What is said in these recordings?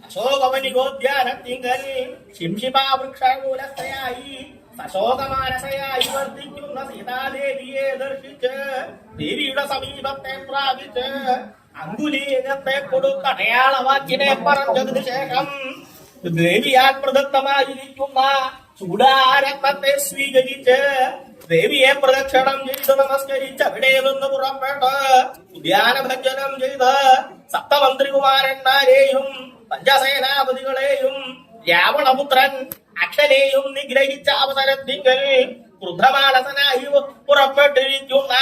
അശോകവനികോദ്യാനത്തിങ്കൽ ശിംശിപാവൃക്ഷമൂലസ്ഥയായി സശോകമാനസയായി വർദ്ധിക്കുന്ന സീതാദേവിയെ ദർശിച്ച് ദേവിയുടെ സമീപത്തെ പ്രാപിച്ച് അങ്കുലീനത്തെ കൊടുത്തടയാളവാക്കിനെ പറഞ്ഞതിനു ശേഷം ദേവിയാൽ പ്രദത്തമായിരിക്കുന്ന ചൂടാരത്നത്തെ സ്വീകരിച്ച് ദേവിയെ പ്രദക്ഷിണം ചെയ്ത് നമസ്കരിച്ച് അവിടെ നിന്ന് പുറപ്പെട്ട് ഉദ്യാനഭഞ്ജനം ചെയ്ത് സപ്തമന്ത്രികുമാരന്മാരെയും പഞ്ചസേനാപതികളെയും രാവണപുത്രൻ അക്ഷനെയും നിഗ്രഹിച്ച അവസരത്തിങ്കൽ ക്രുദ്ധമാനസനായി പുറപ്പെട്ടിരിക്കുന്ന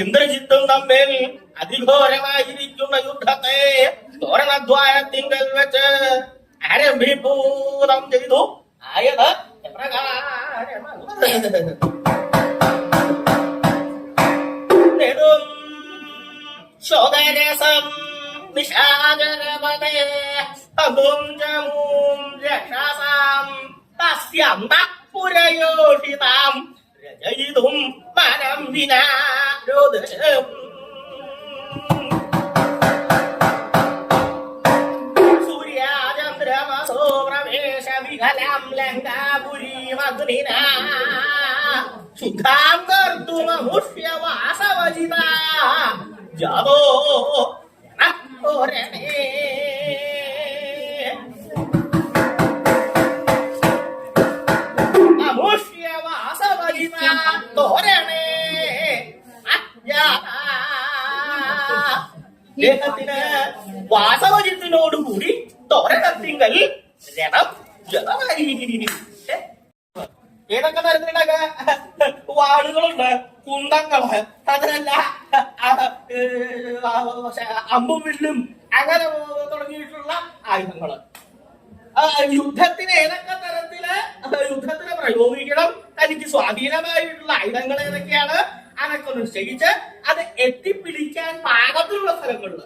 ഇന്ദ്രജിത്തും തമ്മിൽ അതിഘോരമായിരിക്കുന്ന യുദ്ധത്തെ തോരണദ്വാരത്തിങ്കൽ വെച്ച് ആരംഭിപ്പൂതം ചെയ്തു. ആയത് ശോകരസം നിശാചരപദേ അഗും ജമൂം രക്ഷസാം തസ്യന്തഃപുരയോഷിതാം രചയിതും മനം വിനാരോദശം. സൂര്യാചന്ദ്രമസോ പ്രവേശ വികലം ലങ്കാപുരീമഗ്നിനാ ശുദ്ധാം കർത്തുമമുഷ്യ വാസവജിതാ ജാതോ ദേഹത്തിന് വാസവജിത്തിനോടുകൂടി തോരണത്തിങ്കൽ രണം ജലമായി. ഏതൊക്കെ തരത്തിലുള്ള വാളുകളുണ്ട്, കുന്തങ്ങള്, അതിനല്ല അമ്പും വില്ലും അങ്ങനെ തുടങ്ങിയിട്ടുള്ള ആയുധങ്ങള്. യുദ്ധത്തിന് ഏതൊക്കെ തരത്തില് യുദ്ധത്തിന് പ്രയോഗിക്കണം, തനിക്ക് സ്വാധീനമായിട്ടുള്ള ആയുധങ്ങൾ ഏതൊക്കെയാണ് അതൊക്കെ നിശ്ചയിച്ച് അത് എത്തിപ്പിടിക്കാൻ പാകത്തിലുള്ള സ്ഥലങ്ങളിൽ,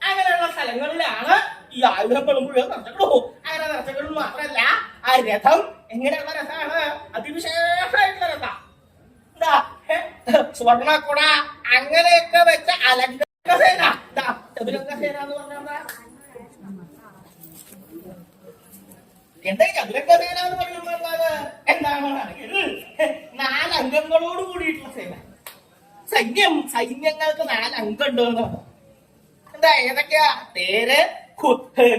അങ്ങനെയുള്ള സ്ഥലങ്ങളിലാണ് ഈ ആയുധങ്ങൾ മുഴുവൻ നിറച്ചപ്പെടും. അങ്ങനെ നിറച്ചകളിൽ മാത്രമല്ല, ആ രഥം എങ്ങനെയുള്ള രഥമാണ്, അതിവിശേഷമായിട്ടുള്ള രഥം. എന്താ സ്വർണക്കുട അങ്ങനെയൊക്കെ വെച്ച അലങ്കസേന. ചതുരംഗസേന എന്ന് പറഞ്ഞാൽ എന്താ ചതുരംഗസേന എന്ന് പറയുന്നത്? എന്താണ്? നാലംഗങ്ങളോട് കൂടിയിട്ടുള്ള സേന. സൈന്യങ്ങൾക്ക് 4 അംഗം ഉണ്ടെന്നാണ്. എന്താ ഏതൊക്കെയാ? തേര്,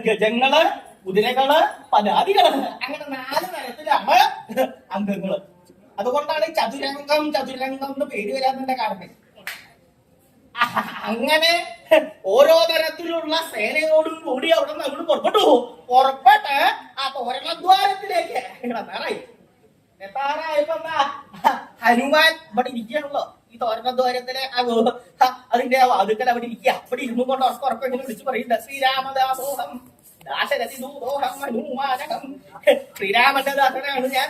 ഗജങ്ങള്, കുതിരകള്, പതാതികള്, അങ്ങനെ 4 തരത്തിലാണ് അംഗങ്ങള്. അതുകൊണ്ടാണ് ചതുരംഗം എന്ന് പേര് വരാത്തതിന്റെ കാരണം. അങ്ങനെ ഓരോ തരത്തിലുള്ള സേനയോടും കൂടി അവിടെ നമ്മൾ പുറപ്പെട്ട് ആ തോരണദ്വാരത്തിലേക്ക് എത്താറായപ്പോ ഹനുമാൻ ഇവിടെ ഇരിക്കുകയാണല്ലോ. ഈ തോരണദ്വാരത്തിലെ അതിന്റെ വാതുക്കൽ അവിടെ ഇരിക്കുക. അവിടെ ഇരുന്നു കൊണ്ട് ഉറക്കം ഇങ്ങനെ വിളിച്ചു പറയുന്നുണ്ട്, ശ്രീരാമദാസോഹം ദാശരഥി ദൂതോഹം ഹനുമാനഹം. ശ്രീരാമന്റെ ദാസനാണ് ഞാൻ,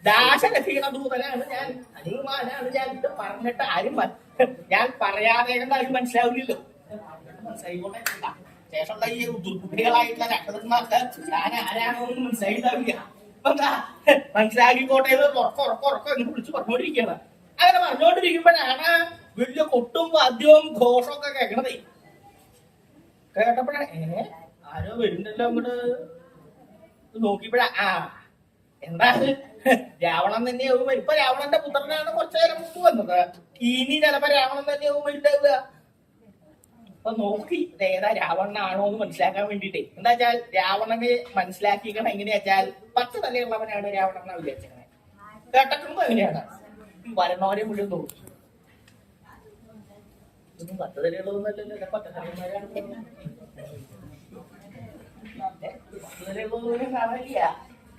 ദാശരഥിയുടെ ദൂതനാണ് ഞാൻ, ഹനുമാനാണ് ഞാൻ. ഇത് പറഞ്ഞിട്ട് ആരും ഞാൻ പറയാതെ ആരും മനസ്സിലാവില്ലല്ലോ. മനസ്സിലായിക്കോട്ടെ. ശേഷമുള്ള ഈ ദുർബുദ്ധികളായിട്ടുള്ള രക്ഷകന്മാർക്ക് ഞാൻ ആരാണെന്ന് മനസ്സിലായില്ല. മനസ്സിലാക്കിക്കോട്ടെ ഉറക്കം എന്ന് വിളിച്ച് പറഞ്ഞുകൊണ്ടിരിക്കുകയാണ്. അങ്ങനെ പറഞ്ഞുകൊണ്ടിരിക്കുമ്പോഴാണ് വലിയ കൊട്ടും വാദ്യവും ഘോഷവും ഒക്കെ കേൾക്കണതേ. കേട്ടപ്പോഴാണ് ആരോ വരുന്നുണ്ടല്ലോ. അങ്ങോട്ട് നോക്കിയപ്പോഴാ എന്താ രാവണൻ തന്നെയാവും. ഇപ്പൊ രാവണന്റെ പുത്രനാണ് കുറച്ചു നേരം മുമ്പ് വന്നത്. ഇനി ചിലപ്പോ രാവണൻ തന്നെയാവും വരുന്നുണ്ടാവുക. അപ്പൊ നോക്കി ഏതാ രാവണനാണോ എന്ന് മനസ്സിലാക്കാൻ വേണ്ടിട്ടേ. എന്താ വെച്ചാൽ രാവണനെ മനസ്സിലാക്കിക്കണം എങ്ങനെയാ വെച്ചാൽ 10 തലയുള്ളവനാണ് രാവണൻ എന്നാ വിചാരിച്ചത്. കേട്ടക്കുമ്പോ എങ്ങനെയാണ് വരണവരെ മുഴുവൻ നോക്കി. ഇതൊന്നും 10 തലയുള്ളതൊന്നല്ലല്ലോ, 10 തലമാരാണ്. 10 തലയുള്ളതൊന്നും കാണാനില്ല.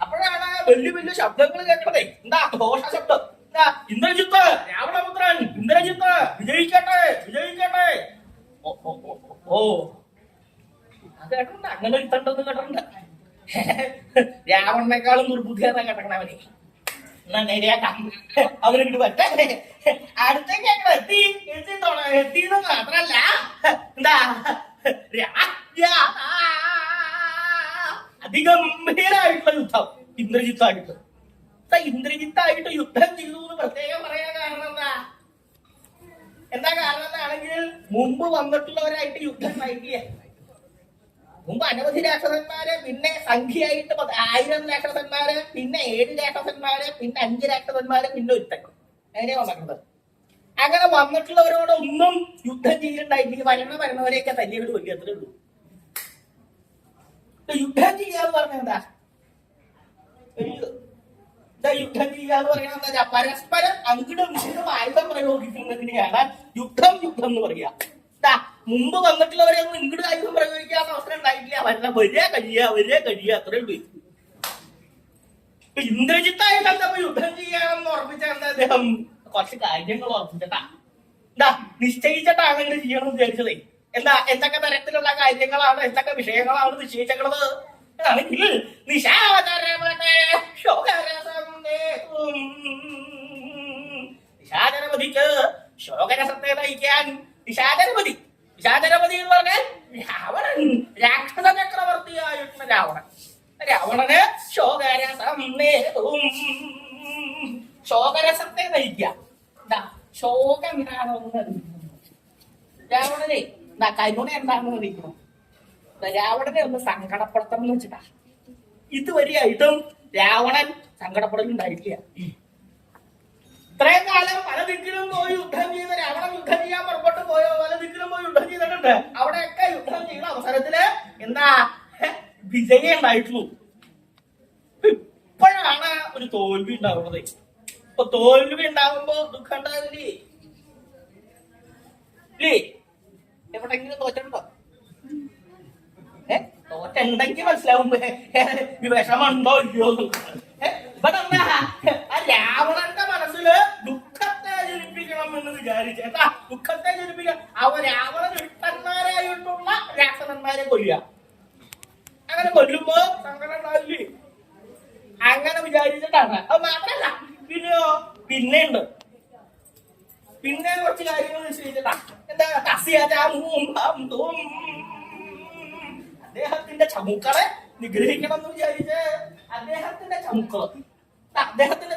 അപ്പോഴാണ് വലിയ വലിയ ശബ്ദങ്ങൾ കേൾക്കണതേ. എന്താ ഘോഷ ശബ്ദം. എന്താ ഇന്ദ്രജിത്ത്, രാവണപുത്രൻ ഇന്ദ്രജിത്ത് വിജയിക്കട്ടെ വിജയിക്കട്ടെ. ഓ അത് കേട്ടിട്ടുണ്ട്. അങ്ങനെ ഇത്തണ്ടെന്ന് കേട്ടിട്ടുണ്ട്. രാവണനേക്കാളും ദുർബുദ്ധിയാ കേട്ടവനെ. എന്നാ നേരെയാക്കാം, അവരിങ്ങോട്ട് വരട്ടെ. അടുത്തേക്ക് എത്തിയെന്ന് മാത്രല്ല, എന്താ അതിഗംഭീരായിട്ടുള്ള യുദ്ധം ഇന്ദ്രജിത്തായിട്ട്. ഇന്ദ്രജിത്തായിട്ട് യുദ്ധം ചെയ്തു എന്ന് പ്രത്യേകം പറയാൻ കാരണം എന്താ കാരണം എന്നാണെങ്കിൽ മുമ്പ് വന്നിട്ടുള്ളവരായിട്ട് യുദ്ധം നയിക്കുക. മുമ്പ് അനവധി രാക്ഷസന്മാര്, പിന്നെ സംഖ്യയായിട്ട് 1000 രാക്ഷസന്മാര്, പിന്നെ 7 രാക്ഷസന്മാര്, പിന്നെ 5 രാക്ഷസന്മാര്, പിന്നെ ഒരുത്തൻ. അങ്ങനെയാ വന്നിട്ടുള്ളത്. അങ്ങനെ വന്നിട്ടുള്ളവരോടൊന്നും യുദ്ധം ചെയ്തിട്ടുണ്ടായിട്ടില്ല. വരണവരെയൊക്കെ തല്ലിയോട് വലിയ അത്രേ ഉള്ളൂ. യുദ്ധം ചെയ്യാന്ന് പറഞ്ഞ എന്താ? യുദ്ധം ചെയ്യാന്ന് പറയുന്നത് എന്താ? പരസ്പരം അങ്ങോട്ടും ഇങ്ങോട്ടും ആയുധം പ്രയോഗിക്കുന്നതിനെയാണ് യുദ്ധം എന്ന് പറയാ. മുമ്പ് വന്നിട്ടുള്ളവരെയൊന്നും ഇങ്ങോട്ട് ആയുധം പ്രയോഗിക്കാത്ത അവസരം ഉണ്ടായിട്ടില്ല. വരിക കഴിയുക അത്രേ ഉള്ളൂ. ഇന്ദ്രജിത്തായിട്ട് എന്താ യുദ്ധം ചെയ്യാമെന്ന് ഉറപ്പിച്ചാൽ എന്താ അദ്ദേഹം കുറച്ച് കാര്യങ്ങൾ ഉറപ്പിച്ചിട്ടാ നിശ്ചയിച്ചിട്ടാണ് അങ്ങനെ ചെയ്യണം വിചാരിച്ചതേ. എന്തൊക്കെ തരത്തിലുള്ള കാര്യങ്ങളാണ്, എന്തൊക്കെ വിഷയങ്ങളാണ് നിശ്ചയിച്ചത് ആണെങ്കിൽ നിശാചരപതിക്ക് ശോകരസത്തെ നയിക്കാൻ നിശാചരപതി എന്ന് പറഞ്ഞാൽ രാവണൻ, രാക്ഷസ ചക്രവർത്തിയായിട്ടുള്ള രാവണന് ശോകരസത്തെ നയിക്കുക. ശോകം എന്താണെന്ന് രാവണനെ കരുണ എന്താണെന്ന് അറിയിക്കണം. രാവണനെ ഒന്ന് സങ്കടപ്പെടുത്തണം എന്ന് വെച്ചിട്ടാ. ഇതുവരെയായിട്ടും രാവണൻ സങ്കടപ്പെടലുണ്ടായിട്ടില്ല. ഇത്രയും കാലം പല ദിക്കിലും പോയി യുദ്ധം ചെയ്ത രാവണൻ യുദ്ധം ചെയ്യാൻ പുറപ്പെട്ടു പോയോ, പല ദിക്കിലും പോയി യുദ്ധം ചെയ്തിട്ടുണ്ട്. അവിടെയൊക്കെ യുദ്ധം ചെയ്യുന്ന അവസരത്തില് എന്താ വിജയം ഉണ്ടായിട്ടുള്ളൂ. ഇപ്പോഴാണ് ഒരു തോൽവി ഉണ്ടാവുന്നത്. ഇപ്പൊ തോൽവി ഉണ്ടാവുമ്പോ ദുഃഖം ഉണ്ടാവില്ലേ? എവിടെങ്കിലും തോറ്റുണ്ടോ? തോറ്റുണ്ടെങ്കിൽ മനസ്സിലാവും വിഷമുണ്ടോ ഇല്ലയോ. ഇവിടെ എന്താ രാവണന്റെ മനസ്സില് ദുഃഖത്തെ ജനിപ്പിക്കണം എന്ന് വിചാരിച്ചേട്ടാ. ദുഃഖത്തെ ജനിപ്പിക്കണം. രാവണൻ ഇഷ്ടന്മാരായിട്ടുള്ള രാക്ഷസന്മാരെ കൊല്ലുക. അങ്ങനെ കൊല്ലുമ്പോ സങ്കടം ഉണ്ടാവില്ലേ? അങ്ങനെ വിചാരിച്ചിട്ടാണ്. അത് മാത്രല്ല പിന്നെയുണ്ട്. പിന്നെ കുറച്ച് കാര്യങ്ങൾ നിശ്ചയിച്ചിട്ടാ. എന്താ അദ്ദേഹത്തിന്റെ ചമുക്കളെ നിഗ്രഹിക്കണം എന്ന് വിചാരിച്ച് അദ്ദേഹത്തിന്റെ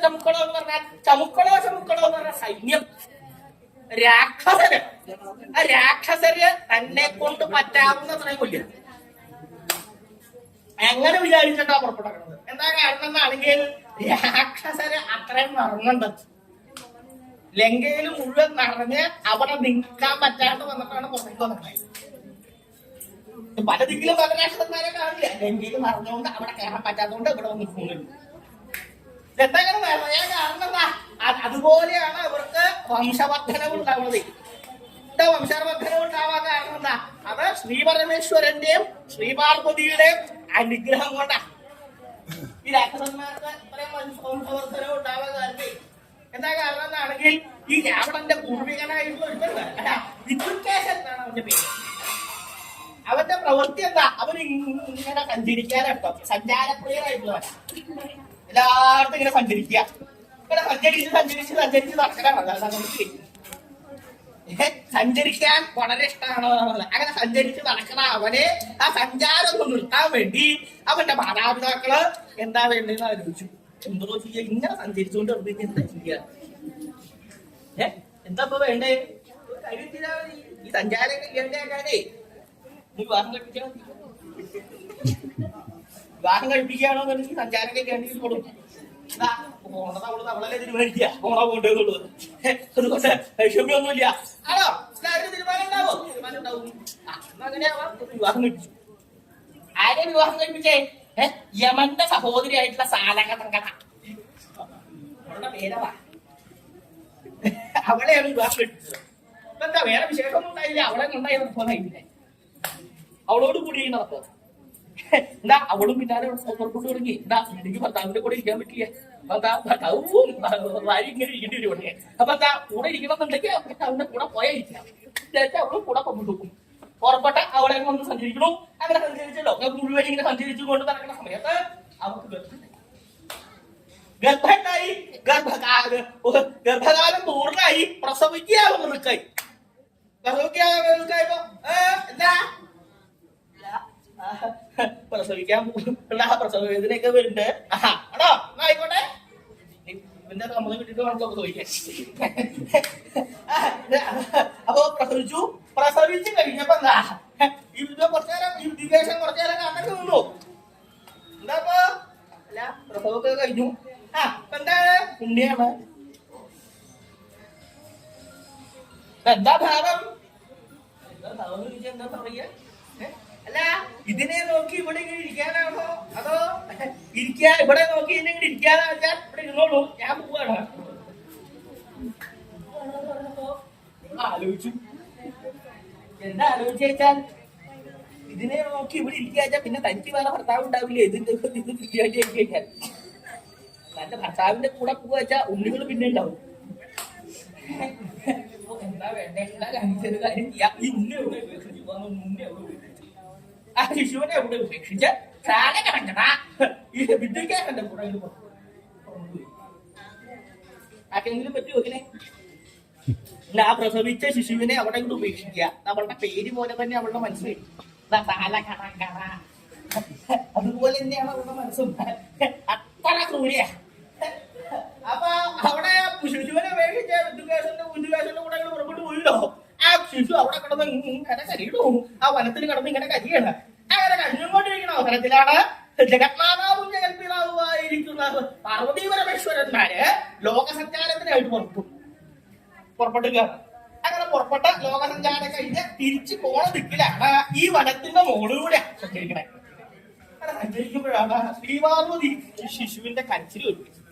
ചമുക്കള് എന്ന് പറഞ്ഞാൽ ചമുക്കളോ എന്ന് പറഞ്ഞ സൈന്യം, രാക്ഷസര് തന്നെ കൊണ്ട് പറ്റാവുന്നത്രയും കൊല്ലുക. എങ്ങനെ വിചാരിച്ചിട്ടാ പുറപ്പെടുന്നത്? എന്താ കാരണം എന്നാണെങ്കിൽ രാക്ഷസര് അത്രയും നിറഞ്ഞുണ്ട്. ലങ്കയിൽ മുഴുവൻ നിറഞ്ഞ് അവിടെ നിൽക്കാൻ പറ്റാണ്ട് വന്നിട്ടാണ് പുറത്തേക്ക് വന്നിട്ടുണ്ടായത്. പല ദിക്കിലും പല രാക്ഷസന്മാരെ കാണില്ല. ലങ്കയിൽ നിറഞ്ഞുകൊണ്ട് അവിടെ കയറാൻ പറ്റാത്തതുകൊണ്ട് ഇവിടെ വന്ന് നിൽക്കുന്നുള്ളൂ. എന്തെങ്കിലും നിറയാൻ കാരണം എന്താ? അതുപോലെയാണ് ഇവർക്ക് വംശവർദ്ധനവ് ഉണ്ടാവുന്നത്. വംശവർദ്ധനവ് ഉണ്ടാവാൻ കാരണം എന്താ? അത് ശ്രീപരമേശ്വരന്റെയും ശ്രീപാർവതിയുടെയും അനുഗ്രഹം കൊണ്ടാ ഈ രാക്ഷസന്മാർക്ക് ഇത്രയും വംശവർദ്ധനവ് ഉണ്ടാവാൻ കാരണം. എന്താ കാരണം എന്നാണെങ്കിൽ ഈ രാവണന്റെ പൂർവികനായിട്ടുള്ള എന്നാണ് അവന്റെ പേര്. അവന്റെ പ്രവൃത്തി എന്താ? അവനിങ്ങനെ സഞ്ചരിക്കാനട്ടോ സഞ്ചാരപ്രിയനായിട്ടുള്ളവരാ. എല്ലായിടത്തും ഇങ്ങനെ സഞ്ചരിക്കുക. ഇങ്ങനെ സഞ്ചരിച്ച് നടക്കാനാണ്. സഞ്ചരിക്കാൻ വളരെ ഇഷ്ടമാണ്. അങ്ങനെ സഞ്ചരിച്ച് നടക്കണ അവനെ ആ സഞ്ചാരം ഒന്ന് നിർത്താൻ വേണ്ടി അവന്റെ മാതാപിതാക്കള് എന്താ വേണ്ടതെന്ന് ആലോചിച്ചു. എന്തോ ചെയ്യാ, ഇങ്ങനെ സഞ്ചരിച്ചുകൊണ്ട് എന്താ ചെയ്യാ? എന്താ ഇപ്പൊ വേണ്ടേ? ഈ സഞ്ചാരം കഴിയാണ്ടേ വിവാഹം കഴിപ്പിക്കണം. വിവാഹം കഴിപ്പിക്കുകയാണോ എന്നുണ്ടെങ്കിൽ സഞ്ചാരം കഴിക്കാണ്ടെങ്കിൽ കൊടുക്കും. പോണത് അവളല്ലേ തീരുമാനിക്കുക പോണോ പോണ്ടെന്നുള്ളത്. അതുകൊണ്ട് ക്ഷമ്യൊന്നുമില്ല. ആണോ തീരുമാനം ഉണ്ടാവും. അങ്ങനെയാവാം. വിവാഹം കഴിപ്പിച്ചു. ആരെ വിവാഹം കഴിപ്പിച്ചേ? യമന്റെ സഹോദരിയായിട്ടുള്ള സാലകടങ്കട. അവളുടെ പേരവാ. അവളെയാണ് വിവാഹം കഴിപ്പിച്ചത്. എന്താ വേറെ വിശേഷമൊന്നും ഉണ്ടായില്ല. അവളെ ഉണ്ടായി നടക്കാനായിട്ടില്ലേ? അവളോട് കൂടി നടക്കുക. എന്താ അവളും പിന്നാലെ പുറപ്പെട്ടു തുടങ്ങി. എനിക്ക് ഭർത്താവിന്റെ കൂടെ ഇരിക്കാൻ പറ്റില്ല. ഭർത്താവും ഭാര്യ ഇങ്ങനെ ഇരിക്കേണ്ടി വരുവാണ്. അപ്പൊ എന്താ കൂടെ ഇരിക്കണമെന്നുണ്ടെങ്കിൽ ഭർത്താവിന്റെ കൂടെ പോയായിരിക്കാം. അവളും കൂടെ കൊണ്ടുപോകും. പുറപ്പെട്ട അവളെ കൊണ്ട് സഞ്ചരിക്കണു. അങ്ങനെ സഞ്ചരിച്ച് ലോകം മുഴുവൻ ഇങ്ങനെ സഞ്ചരിച്ചു കൊണ്ട് നടക്കുന്ന സമയത്ത് അവർക്ക് ഗർഭണ്ടായി. ഗർഭകാലം പൂർണ്ണമായി. പ്രസവിക്കാവുന്നവർക്കായി എന്താ പ്രസവിക്കാൻ പ്രസവ വേദനയൊക്കെ വരുന്നുണ്ട്. ആണോ ആയിക്കോട്ടെ. ഇവന്റെ സമ്മതം കിട്ടിയിട്ട് വേണം പ്രസവിക്കാൻ. അപ്പൊ പ്രസവിച്ചു കഴിഞ്ഞപ്പോ എന്താ ഇത് കുറച്ചേരം ഈ വിദ്യാഭ്യാസം കുറച്ചേരം കണ്ടു നിന്നു. എന്താപ്പോ അല്ല പ്രസവമൊക്കെ കഴിഞ്ഞു. ആ എന്താണ് പുണ്യാണ്? എന്താ ഭാവം? എന്താ ഭാവം എന്താ പറയാ? അല്ല ഇതിനെ നോക്കി ഇവിടെ ഇങ്ങനെ ഇരിക്കാനാണോ അതോ ഇരിക്കാ ഇവിടെ നോക്കി ഇങ്ങനെ ഇരിക്കാനാ വെച്ചാൽ ഇവിടെ ഇരുന്നോളൂ, ഞാൻ പോവാണ്. ആലോചിച്ചു. എന്താ ആലോചിച്ചാൽ ഇതിനെ നോക്കി ഇവിടെ ഇരിക്കാച്ചാ പിന്നെ തനിക്ക് വേറെ ഭർത്താവ് ഉണ്ടാവില്ലേ? ഇതിന്റെ ഇത് ഫ്രീയായിട്ട് കഴിഞ്ഞാൽ തന്റെ ഭർത്താവിന്റെ കൂടെ പോവാച്ചാ ഉണ്ണികൾ പിന്നെ ഉണ്ടാവും. എന്താ വേണ്ട എല്ലാ കാണിച്ചൊരു കാര്യം ചെയ്യാം. ഈ ഉണ്ണി എവിടെ ഉപേക്ഷിച്ചു പോകാൻ ഉണ്ണി എവിടെ ഉപേക്ഷിച്ചു? ആ ശിശുവിനെ എവിടെ ഉപേക്ഷിച്ച് സാലെ കണ്ടടാ ഈ വിദ്യാഭ്യാസന്റെ കൂടെ ആർക്കെങ്കിലും പറ്റി നോക്കിനെ. ആ പ്രസവിച്ച ശിശുവിനെ അവിടെ കൊണ്ട് ഉപേക്ഷിക്കുക. നമ്മളുടെ പേര് പോലെ തന്നെ അവളുടെ മനസ്സിൽ അതുപോലെ തന്നെയാണ് അവളുടെ മനസ്സും. അത്ര ക്രൂരിയ. അപ്പൊ അവിടെ ശിശുവിനെ ഉപേക്ഷിച്ച വിദ്യാഭ്യാസന്റെ കൂടെ പുറപ്പെട്ടു പോയില്ലോ. ആ ശിശു അവിടെ കിടന്ന് ഇങ്ങനെ കരിയിടൂ. ആ വനത്തിൽ കിടന്ന് ഇങ്ങനെ കരിയാണ്. അങ്ങനെ കഴിഞ്ഞുകൊണ്ടിരിക്കുന്ന അവസരത്തിലാണ് ജഗന്മാതാവും ജഗൽപിതാവുമായിരിക്കുന്ന പാർവതി പരമേശ്വരന്മാര് ലോകസഞ്ചാരത്തിനായിട്ട് പുറപ്പെടുക. അങ്ങനെ പുറപ്പെട്ട ലോകസഞ്ചാരം കഴിഞ്ഞ് തിരിച്ചു പോണ ദിക്കിലാണ് ഈ വനത്തിന്റെ മോളിലൂടെ സഞ്ചരിക്കണേ. അങ്ങനെ സഞ്ചരിക്കുമ്പോഴാണ് ശ്രീപാർവതി ശിശുവിന്റെ കരച്ചിൽ ഒരുമിച്ച്.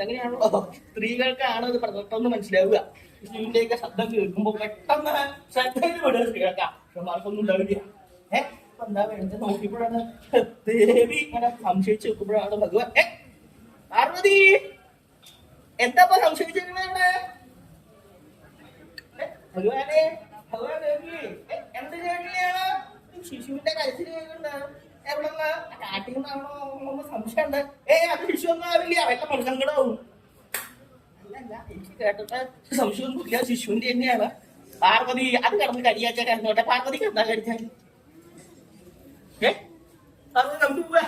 അങ്ങനെയാണല്ലോ സ്ത്രീകൾക്കാണ് അത് പെട്ടെന്ന് മനസ്സിലാവുക. ശിശുവിന്റെയൊക്കെ ശബ്ദം കേൾക്കുമ്പോ പെട്ടെന്ന് ശ്രദ്ധയിൽ വിടുക സ്ത്രീകൾക്കാ. മാർക്കൊന്നും ഉണ്ടാവില്ല. എന്താ വേണ്ടത് നോക്കിയപ്പോഴാണ് ദേവി ഇങ്ങനെ സംശയിച്ചു നോക്കുമ്പോഴാണ് ഭഗവാൻ പാർവതി എന്താ സംശയിച്ചിരിക്കണേ ഇവിടെ? ഭഗവാനെ ഭഗവാൻ ദേവി എന്ത് കേട്ടിയാണ്? ശിശുവിന്റെ കരച്ചിൽ കേൾക്കുന്നുണ്ടാവും. എവിടെന്നാ കാട്ടിൽ നിന്നാണോ സംശയമുണ്ട്. അത് ശിശു ഒന്നും ആവില്ല, വല്ല മൃഗങ്ങളാവും. അല്ലല്ല എനിക്ക് കേട്ടിട്ട് സംശയമൊന്നുമില്ല, ശിശുവിന്റെ തന്നെയാണ്. പാർവതി അത് കിടന്ന് കരിയാച്ച കിടന്നോട്ടെ. പാർവതിക്ക് എന്താ കടിച്ചാൽ പാർവതി നമുക്ക് പോവാ.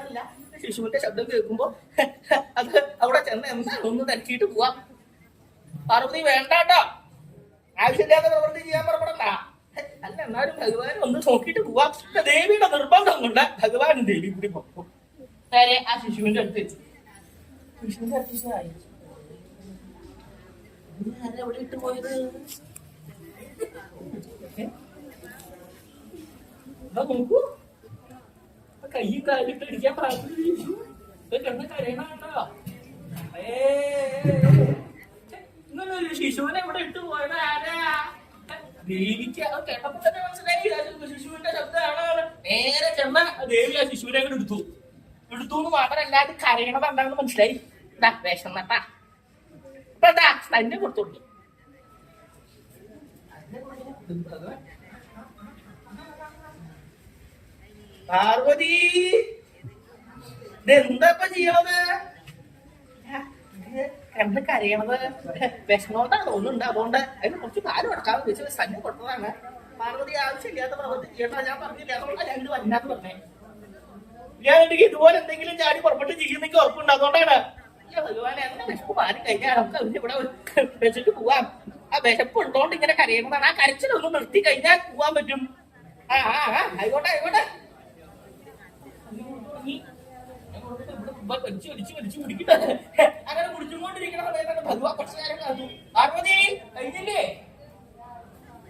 അല്ല ശിശുവിന്റെ ശബ്ദം കേൾക്കുമ്പോ അത് അവിടെ ചെന്ന് എന്താണെന്ന് ഒന്ന് തിരക്കിയിട്ട് പോവാം. പാർവതി വേണ്ടാട്ടോ, ആവശ്യമില്ലാത്ത പ്രവൃത്തി ചെയ്യാൻ പുറപ്പെടണ്ട. അല്ല എന്നാലും ഭഗവാൻ ഒന്ന് നോക്കിയിട്ട് പോവാം. ദേവിയുടെ നിർബന്ധം കൊണ്ട് ഭഗവാനും ദേവി കൂടി പോകും. നേരെ ആ ശിശുവിന്റെ അടുത്ത് വെച്ചു. ശിശുവിന്റെ അടുത്ത് എവിടെ ഇട്ട് പോയത്? നോക്കൂ, കയ്യും കാലിട്ട് അടിക്കാൻ പ്രാർത്ഥിച്ചു കിടന്ന് കരയണോ? ഇങ്ങനൊരു ശിശുവിനെ ഇവിടെ ഇട്ട് പോയത് ആരാ? ദേവിക്ക് അത് കേട്ടപ്പോ തന്നെ മനസ്സിലായി ശിശുവിന്റെ ശബ്ദമാണ്. നേരെ ചെന്ന ദേവി ആ ശിശുവിനെ കൂടെ എടുത്തു എന്ന് മാത്രമല്ല അത് കരയണത് എന്താണെന്ന് മനസ്സിലായി. ഇതാ വേഷം നട്ടാ ഇപ്പൊ എന്താ തന്നെ കൊടുത്തോളൂ. പാർവതി ഇതെന്താ ഇപ്പൊ ചെയ്യണത്? കിടന്ന് കരയണത് വിഷമോണ്ടാണ് തോന്നുന്നുണ്ട്. അതുകൊണ്ട് അതിന് കുറച്ച് കാലം അടക്കാമെന്ന് വെച്ചാൽ തന്നെ കൊടുത്തതാണ്. പാർവതി ആവശ്യമില്ലാത്ത പ്രവൃത്തി ചെയ്യണ്ട, ഞാൻ പറഞ്ഞില്ല. അതുകൊണ്ടാണ് ഞാൻ വന്നാന്ന് പറഞ്ഞേ. ഞാൻ ഇതുപോലെ എന്തെങ്കിലും ചാടി പുറപ്പെട്ട് ചെയ്യുന്നെങ്കിൽ ഉറപ്പുണ്ട്. അതുകൊണ്ടാണ് ഭഗവാൻ എന്നെ വിശപ്പ് മാറി കഴിഞ്ഞാൽ നമുക്ക് അതിന് ഇവിടെ വെച്ചിട്ട് പോവാം. ആ വിശപ്പ് ഉള്ളതുകൊണ്ട് ഇങ്ങനെ കരയണതാണ്. ആ കരച്ചിലൊന്നും നിർത്തി കഴിഞ്ഞാൽ പോവാൻ പറ്റും. ആയിക്കോട്ടെ ആയിക്കോട്ടെ. വലിച്ചു പിടിക്കുന്നത് അങ്ങനെ കുടിച്ചുകൊണ്ടിരിക്കണ സമയത്താണ് ഭഗവാൻ കുറച്ചു നേരം കാത്തു. പാർവതി കഴിഞ്ഞില്ലേ?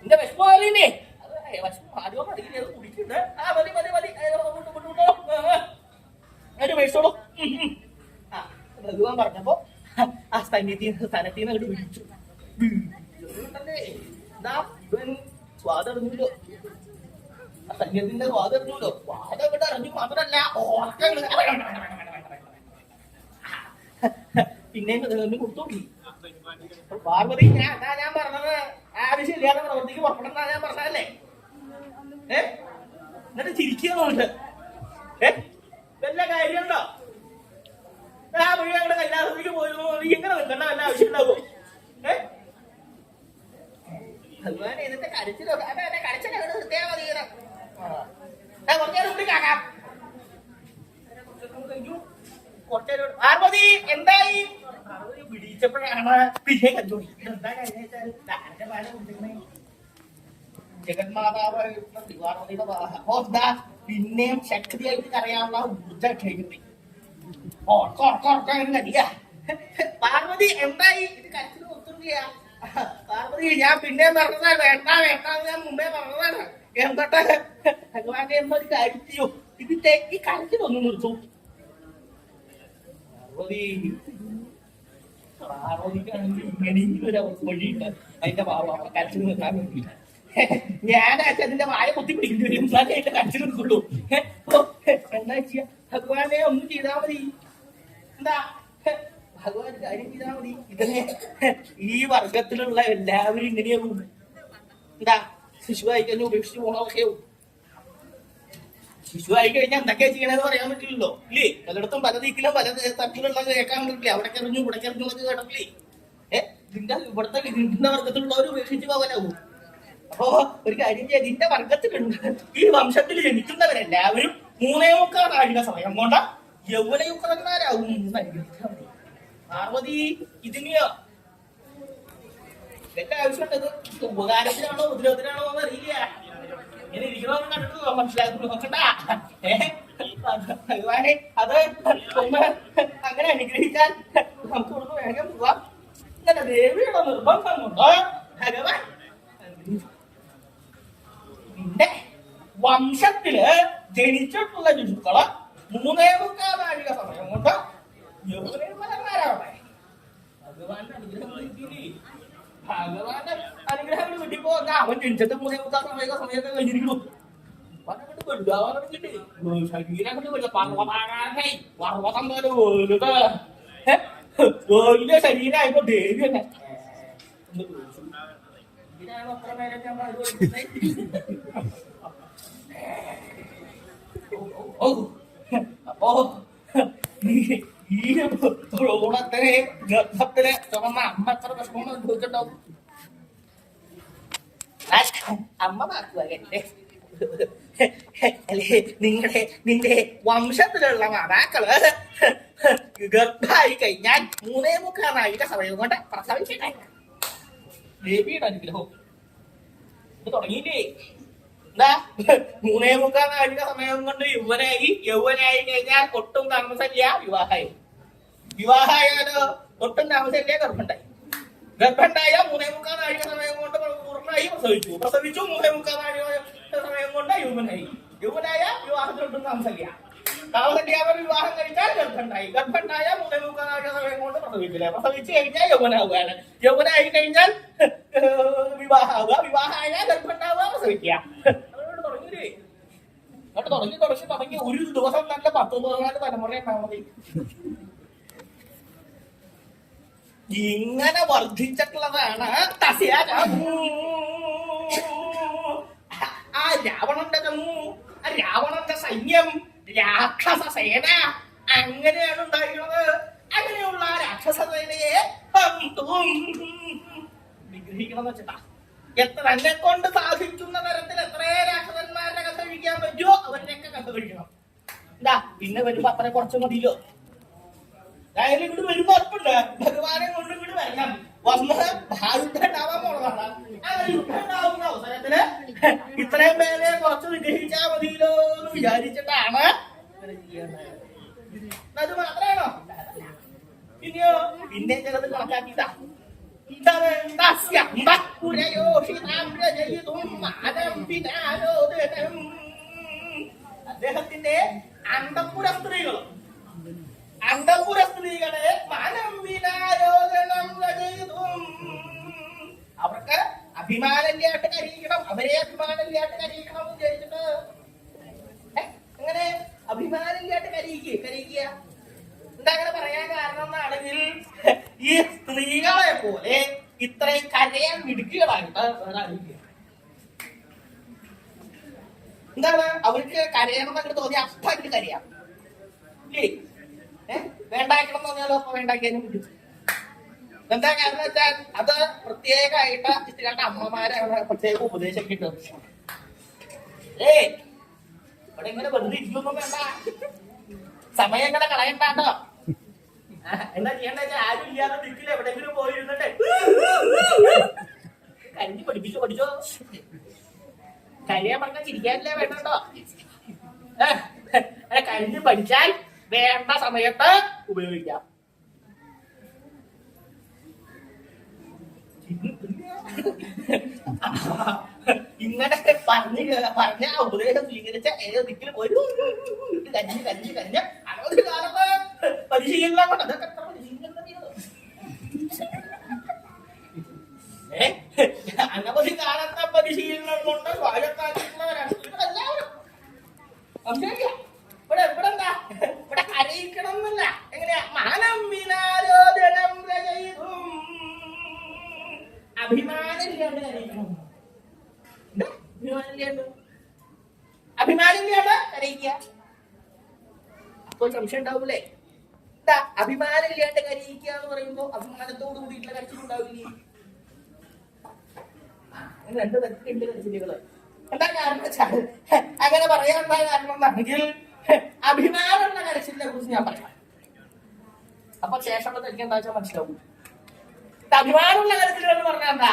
എന്റെ വിശപ്പ് മാറിയില്ലേ? അത് വിശപ്പ് മാറുമോ അറിയില്ലേ? അത് കുടിക്കുന്നുണ്ട്. മതി അതിന് മേടിച്ചോളൂ. ഭഗവാൻ പറഞ്ഞപ്പോ ആ സ്ഥാനത്തിൽ നിന്ന് അങ്ങോട്ട് വിളിച്ചു. എന്താ ഇവൻ സ്വാദറിഞ്ഞല്ലോ, ആ സൈന്യത്തിന്റെ സ്വാദറിഞ്ഞല്ലോ. സ്വാദം ഇവിടെ അറിഞ്ഞു മാത്രല്ല പിന്നെ കൊടുത്തോക്കി. പാർവതി ഞാൻ പറഞ്ഞത് ആവശ്യമില്ലാതെ പ്രവർത്തിക്ക് പുറപ്പെടണമെന്നാ ഞാൻ പറഞ്ഞതല്ലേ? എന്നിട്ട് ചിരിക്കുന്നുണ്ട്. വല്ല കാര്യമുണ്ടോ? ആ വഴി ഞങ്ങളുടെ കൈലാസത്തിലേക്ക് പോയിരുന്നു ഇങ്ങനെ നിൽക്കണ്ട വല്ല ആവശ്യം ഉണ്ടാവോ? ഭഗവാൻ എന്നിട്ട് കരച്ചിലൊക്കെ കരച്ചിലൊക്കെ നിർത്തിയാൽ മതി. കുറച്ചേരം കൂടി കാണാം. പാർവതി എന്തായി? പാർവതി പിടിച്ചപ്പോഴാണ് പിന്നെ കണ്ടുപിടി. എന്താ കഴിഞ്ഞാൽ ജഗന്മാതാവായിട്ടുള്ള പാർവതിയുടെ അപ്പോ എന്താ പിന്നെയും ശക്തിയായിട്ട് കരയാനുള്ള ഊർജ്ജം കഴിഞ്ഞു. പാർവതി എന്തായി ഇത് കരച്ചിൽ ഒത്തുണ്ടില്ല. പാർവതി ഞാൻ പിന്നെ പറഞ്ഞതാണ്, വേണ്ട വേണ്ട ഞാൻ മുമ്പേ പറഞ്ഞതാണ്. എന്നിട്ട് ഭഗവാന്റെ എന്നൊരു കാര്യം ചെയ്യൂ, ഇതിന്റെ ഈ കരച്ചിലൊന്നും നിർത്തൂ. പാർവതിക്കാണെങ്കിൽ ഇങ്ങനെയെങ്കിലും ഒരു വഴിയുണ്ട് അതിന്റെ കരച്ചിൽ നിർത്താൻ വേണ്ടിയിട്ട്. ഞാൻ അതിന്റെ വായ കുത്തി പിടിക്കേണ്ടി വരും, എന്നാലേ അതിന്റെ കരച്ചിൽ നിർത്തുള്ളൂ. എന്താ ചെയ്യാ, ഭഗവാനെ ഒന്നും ചെയ്താൽ മതി. എന്താ ഭഗവാൻ കാര്യം ചെയ്താൽ മതി. ഇതിനെ ഈ വർഗത്തിലുള്ള എല്ലാവരും ഇങ്ങനെയാവും. എന്താ ശിശുവായി കഴിഞ്ഞാൽ ഉപേക്ഷിച്ച് പോണതൊക്കെയാവും. ശിശുവായി കഴിഞ്ഞാൽ എന്തൊക്കെയാ ചെയ്യണമെന്ന് പറയാൻ പറ്റില്ലല്ലോ, ഇല്ലേ? പലയിടത്തും പല ദിക്കിലും പല തട്ടിലുള്ള കേൾക്കാൻ പറ്റില്ല. അവിടെ കറിഞ്ഞു ഇവിടെ കറിഞ്ഞു എന്നൊക്കെ കേട്ടില്ലേ? ഇതിന്റെ ഇവിടുത്തെ ഇതിന്റെ വർഗത്തിലുള്ളവർ ഉപേക്ഷിച്ച് പോകാനാവും. അപ്പോ ഒരു കാര്യം ചെയ്യാം, ഇതിന്റെ വർഗത്തിലുണ്ട് ഈ വംശത്തിൽ ജനിക്കുന്നവരെല്ലാവരും 3.25 നാഴിക സമയം കൊണ്ട് യൗവനയുക്തന്മാരാവും. പാർവതി ഇതിനെയോ ഇതൊക്കെ ആവശ്യമുണ്ടത് ഉപകാരത്തിനാണോ ഉപദ്രവത്തിനാണോ എന്ന് അറിയില്ല. ഇങ്ങനെ ഇരിക്കണമെന്ന് കണ്ടിട്ട് മനസ്സിലാക്കി നോക്കണ്ട. ഭഗവാനെ അത് ഒന്ന് അങ്ങനെ അനുഗ്രഹിച്ചാൽ നമുക്ക് ഇവിടുന്ന് വേഗം പോവാം. ഇങ്ങനെ ദേവിയുടെ നിർബന്ധം കൊണ്ട് ഭഗവാൻ നിന്റെ വംശത്തില് ജനിച്ചിട്ടുള്ള ശിശുക്കള് 3.25 നാഴിക സമയം കൊണ്ട് യൗവനന്മാരാവട്ടെ. ഭഗവാന്റെ അനുഗ്രഹം കിട്ടിയില്ലേ? ഭഗവാന്റെ അനുഗ്രഹങ്ങൾ കിട്ടിപ്പോ അവൻ ജനിച്ചിട്ട് 3.25 സമയമൊക്കെ കഴിഞ്ഞിരിക്കുന്നു. ശരീരം കൊണ്ട് വലിയ പർവ്വതം പോലെ വലിയ ശരീരമായപ്പോ ദേവി തന്നെ ഇതിനാണ് അത്ര നേരം ഞാൻ അപ്പോ ഈ ഭ്രൂണത്തിനെ ഗർഭത്തിലെ ചുമന്ന അമ്മ എത്ര വിഷമം അനുഭവിച്ചിട്ടുണ്ടാവും. അമ്മ മാക്കുവല്ലേ അല്ലേ? നിന്റെ വംശത്തിലുള്ള മാതാക്കള് ഗർഭായി കഴിഞ്ഞാൽ 3.25 നാഴിക സമയം കൊണ്ട് പ്രസവിച്ചിട്ടേ. ദേവിയുടെ അനുഗ്രഹവും ഇത് തുടങ്ങിയില്ലേ? എന്താ 3.25 നാഴിക സമയം കൊണ്ട് യൗവനായി കഴിഞ്ഞാൽ ഒട്ടും താമസമില്ല വിവാഹമായി. വിവാഹമായാലോ ഒട്ടും താമസമില്ല ഗർഭമുണ്ടായി. ഗർഭമുണ്ടായ 3.25 നാഴിക സമയം കൊണ്ട് പൂർണ്ണമായി പ്രസവിച്ചു. 3.25 നാഴിക സമയം കൊണ്ട് യൗവനായി. യൗവനായ വിവാഹത്തിലൊട്ടും താമസമില്ല. താമസമില്ലാതെ വിവാഹം കഴിച്ചാൽ ഗർഭമുണ്ടായി. ഗർഭമുണ്ടായ 3.25 നാഴിക സമയം കൊണ്ട് പ്രസവിക്കില്ല. പ്രസവിച്ചു കഴിഞ്ഞാൽ യൗവനാവുകയാണ്. യൗവനായി കഴിഞ്ഞാൽ വിവാഹമാവുക. വിവാഹമായാൽ ഗർഭമുണ്ടാവുക, പ്രസവിക്കുക. തുടങ്ങിയില്ലേ? തുടങ്ങി ഒരു ദിവസം നല്ല 10-14 തലമുറ ഉണ്ടാവും മതി. ഇങ്ങനെ വർദ്ധിച്ചിട്ടുള്ളതാണ് ആ രാവണന്റെ രാവണന്റെ സൈന്യം, രാക്ഷസ സേന അങ്ങനെയാണ് ഉണ്ടായിരുന്നത്. അങ്ങനെയുള്ള രാക്ഷസ സേനയെ നിഗ്രഹിക്കണം വെച്ചിട്ടാ എന്നെ കൊണ്ട് സാധിക്കുന്ന തരത്തിൽ എത്രയോ രാക്ഷസന്മാരുടെ കഥ കഴിക്കാൻ പറ്റുമോ അവരുടെയൊക്കെ കഥ കഴിക്കണം. എന്താ പിന്നെ വരുമ്പോ അത്ര കുറച്ച് മതിയല്ലോ. അതായത് ഇങ്ങോട്ട് വരുമ്പോ ഉറപ്പുണ്ട് ഭഗവാനെ കൊണ്ട് ഇങ്ങോട്ട് വരണം. വന്ന് യുദ്ധം ഉണ്ടാവാൻ പോണതാണ്. അങ്ങനെ യുദ്ധം ഉണ്ടാവുന്ന അവസരത്തില് ഇത്രയും പേരെ കുറച്ച് നിഗ്രഹിച്ചാൽ മതിയല്ലോ എന്ന് വിചാരിച്ചിട്ടാണ് അത് മാത്രമാണോ? ഇനിയോ പിന്നെ ചിലത് കണക്കാക്കിയതാ. അദ്ദേഹത്തിന്റെ അന്തഃപുര സ്ത്രീകളെ അവർക്ക് അഭിമാനല്ലാട്ട് കരയിക്കണം, അവരെ അഭിമാനല്ലാട്ട് കരയിക്കണം എന്ന് വിചാരിച്ചിട്ട് അങ്ങനെ അഭിമാനല്ലാട്ട് കരയിക്കുക. എന്താ അങ്ങനെ പറയാൻ കാരണം എന്നാണെങ്കിൽ ഈ സ്ത്രീകളെ പോലെ ഇത്രയും കരയാൻ മിടുക്കുകളായിട്ട് എന്താണ് അവർക്ക് കരയണം എന്നൊക്കെ തോന്നി അപ്പൊ അവർക്ക് കരയാം. ഇല്ലേ? വേണ്ടാക്കണം എന്ന് പറഞ്ഞാലോ അപ്പൊ വേണ്ടാക്കിയാലും പറ്റും. എന്താ കാരണം വെച്ചാൽ അത് പ്രത്യേകമായിട്ട് സ്ത്രീകളുടെ അമ്മമാരെ പ്രത്യേക ഉപദേശം കിട്ടും. ഇവിടെ ഇങ്ങനെ വെറുതെ ഇരിക്കൊന്നും വേണ്ട, സമയം ഇങ്ങനെ കളയണ്ടാട്ടോ. എന്താ ചെയ്യണ്ട വെച്ചാൽ ആരും ഇല്ലാതെ ദിക്കിൽ എവിടെയെങ്കിലും പോയിരുന്നിട്ട് കരഞ്ഞ് പഠിപ്പിച്ചോ പഠിച്ചോ. കഴിയാൻ പറഞ്ഞാൽ ചിരിക്കാനല്ലേ വേണ്ടോ. കരഞ്ഞ് പഠിച്ചാൽ വേണ്ട സമയത്ത് ഉപയോഗിക്കാം. ഇങ്ങനെ പറഞ്ഞ ഉപദേശം സ്വീകരിച്ച ഏതെങ്കിലും ഒരു കഞ്ഞി കഞ്ഞി കഞ്ഞ അനവധി കാലത്ത് പരിശീലനം കൊണ്ട് അതൊക്കെ എത്ര പരിശീലനം അനവധി കാലത്തെ പരിശീലനം കൊണ്ട് സ്വായത്താക്കിയിട്ടുള്ളവരാണ് എല്ലാവരും. സംശയമില്ല. ഇവിടെ ഇവിടെ എന്താ ഇവിടെ കരയിക്കണം എന്നല്ല. എങ്ങനെയാ മാനം വിനാരോധനം അഭിമാനില്ലാണ്ട് കരയിക്കണം. അഭിമാനില്ലാണ്ട് കരയിക്കുക. അപ്പോൾ സംശയം ഉണ്ടാവൂലേ? എന്താ അഭിമാനില്ലാണ്ട് കരയിക്കുക എന്ന് പറയുമ്പോ അഭിമാനത്തോട് കൂടിയിട്ടുള്ള കരച്ചിലുണ്ടാവില്ലേ? അങ്ങനെ രണ്ട് തരത്തിലുണ്ട് കരച്ചിലുകള്. എന്താ കാരണം വെച്ചാൽ അങ്ങനെ പറയാൻ എന്താ കാരണം എന്നാണെങ്കിൽ അഭിമാനമുള്ള കരച്ചിലിനെ കുറിച്ച് ഞാൻ പറയാം. അപ്പൊ ശേഷമുള്ളത് എനിക്ക് എന്താ വെച്ചാൽ മനസ്സിലാവും. അഭിമാനമുള്ള കരച്ചിൽ എന്ന് പറഞ്ഞാൽ എന്താ?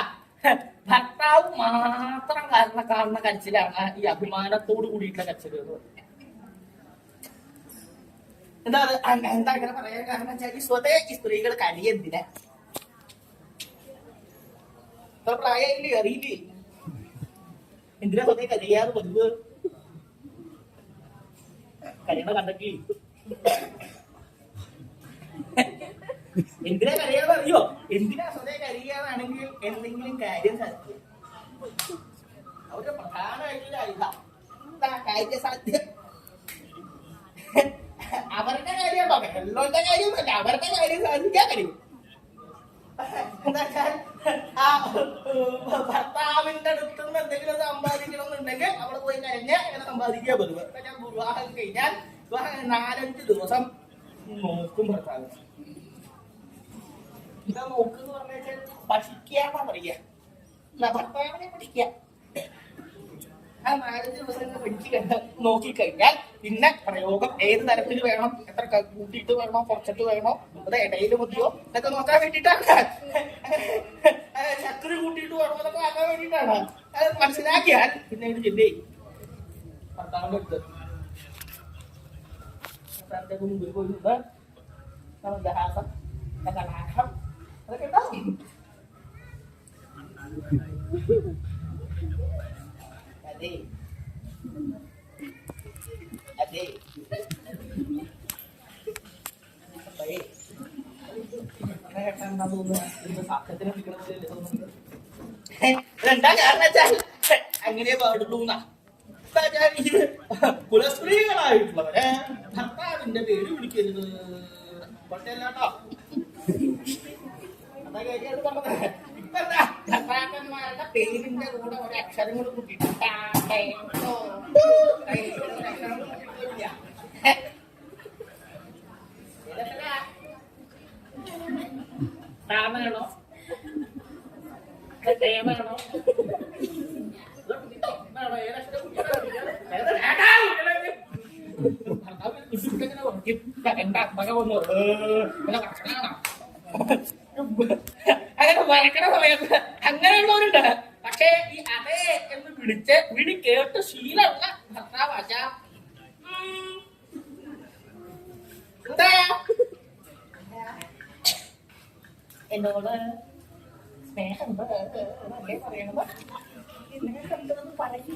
ഭർത്താവ് മാത്രം കാണുന്ന കരച്ചിലാണ് ഈ അഭിമാനത്തോട് കൂടിയിട്ടുള്ള കരച്ചിൽ എന്ന് പറയുന്നത്. എന്താ എന്താ അങ്ങനെ പറയാൻ കാരണം വെച്ചാൽ ഈ സ്വതേ ഈ സ്ത്രീകൾ കരയെന്തിനാ? ഇത്ര പ്രായമില്ലേ അറിയില്ലേ എന്തിനാ സ്വതേ കരയാറ് പതിവ്? കരയണ കണ്ടിട്ടില്ലേ? എന്തിനാ കരയാന്ന് അറിയോ? എന്തിനാ സ്വതേ കരയാന്നാണെങ്കിൽ എന്തെങ്കിലും കാര്യം സാധിക്കും. അവരുടെ പ്രധാനമായിട്ടുള്ള എന്താ കാര്യസാധ്യം. അവരുടെ കാര്യം എല്ലാവരുടെ കാര്യമൊന്നുമല്ല, അവരുടെ കാര്യം സാധിക്കാൻ കഴിയും. എന്താ വെച്ചാൽ ആ ഭർത്താവിന്റെ അടുത്ത് നിന്ന് എന്തെങ്കിലും സമ്പാദിക്കണം എന്നുണ്ടെങ്കിൽ അവിടെ പോയി കഴിഞ്ഞാൽ അങ്ങനെ സമ്പാദിക്കുക പതിവ്. ഞാൻ വിവാഹം കഴിഞ്ഞാൽ 4-5 ദിവസം നോക്കും ഭർത്താവ്. ഇതാ നോക്കെന്ന് പറഞ്ഞു വെച്ചാൽ പഠിക്കാന്നാ പറയുക. ഭർത്താവിനെ പഠിക്കുക. ആ 4-5 ദിവസങ്ങൾ പഠിച്ചു നോക്കിക്കഴിഞ്ഞാൽ പിന്നെ പ്രയോഗം ഏത് തരത്തിൽ വേണം, എത്ര കൂട്ടിയിട്ട് വേണോ കുറച്ചിട്ട് വേണോ, അത് ഇടയിൽ മതിയോ ഇതൊക്കെ നോക്കാൻ വേണ്ടിയിട്ടാണ്. ശക്തി കൂട്ടിയിട്ട് വേണോ എന്നൊക്കെ ആക്കാൻ വേണ്ടിയിട്ടാണ്. അത് മനസ്സിലാക്കിയാൽ പിന്നെ ഇത് ചെല്ലേ ഭർത്താവിന്റെ അടുത്ത് ഭർത്താവിന്റെ മുമ്പിൽ പോയി ദഹാസം കലാഹം അതൊക്കെ ഉണ്ടാവും. അതെ അതെ എന്താ കാരണം വെച്ചാൽ അങ്ങനെ പാടുള്ളൂ. കുലസ്ത്രീകളായിട്ടുള്ളവരെ ഭർത്താവിന്റെ പേര് വിളിക്കരുത്. കൊണ്ടല്ലാട്ടോ അതാ കാര്യം പറഞ്ഞത്. ഇപ്പൊ എന്താ ഭർത്താക്കന്മാരുടെ പേരിന്റെ കൂടെ ഒരു അക്ഷരങ്ങൾ കൂട്ടിട്ട് താമയാണോ ക്ഷേമാണോ അങ്ങനെ വരക്കണ സമയത്ത് അങ്ങനെയുള്ളവരുണ്ട്. പക്ഷേ ഈ അതേ എന്ന് വിളി കേട്ട് ശീലമുള്ള ഭർത്താവാച്ച എന്താ എന്നോട് സ്നേഹമുണ്ട് അല്ലേ പറയണത്? സ്നേഹമുണ്ടെന്ന് പറയൂ.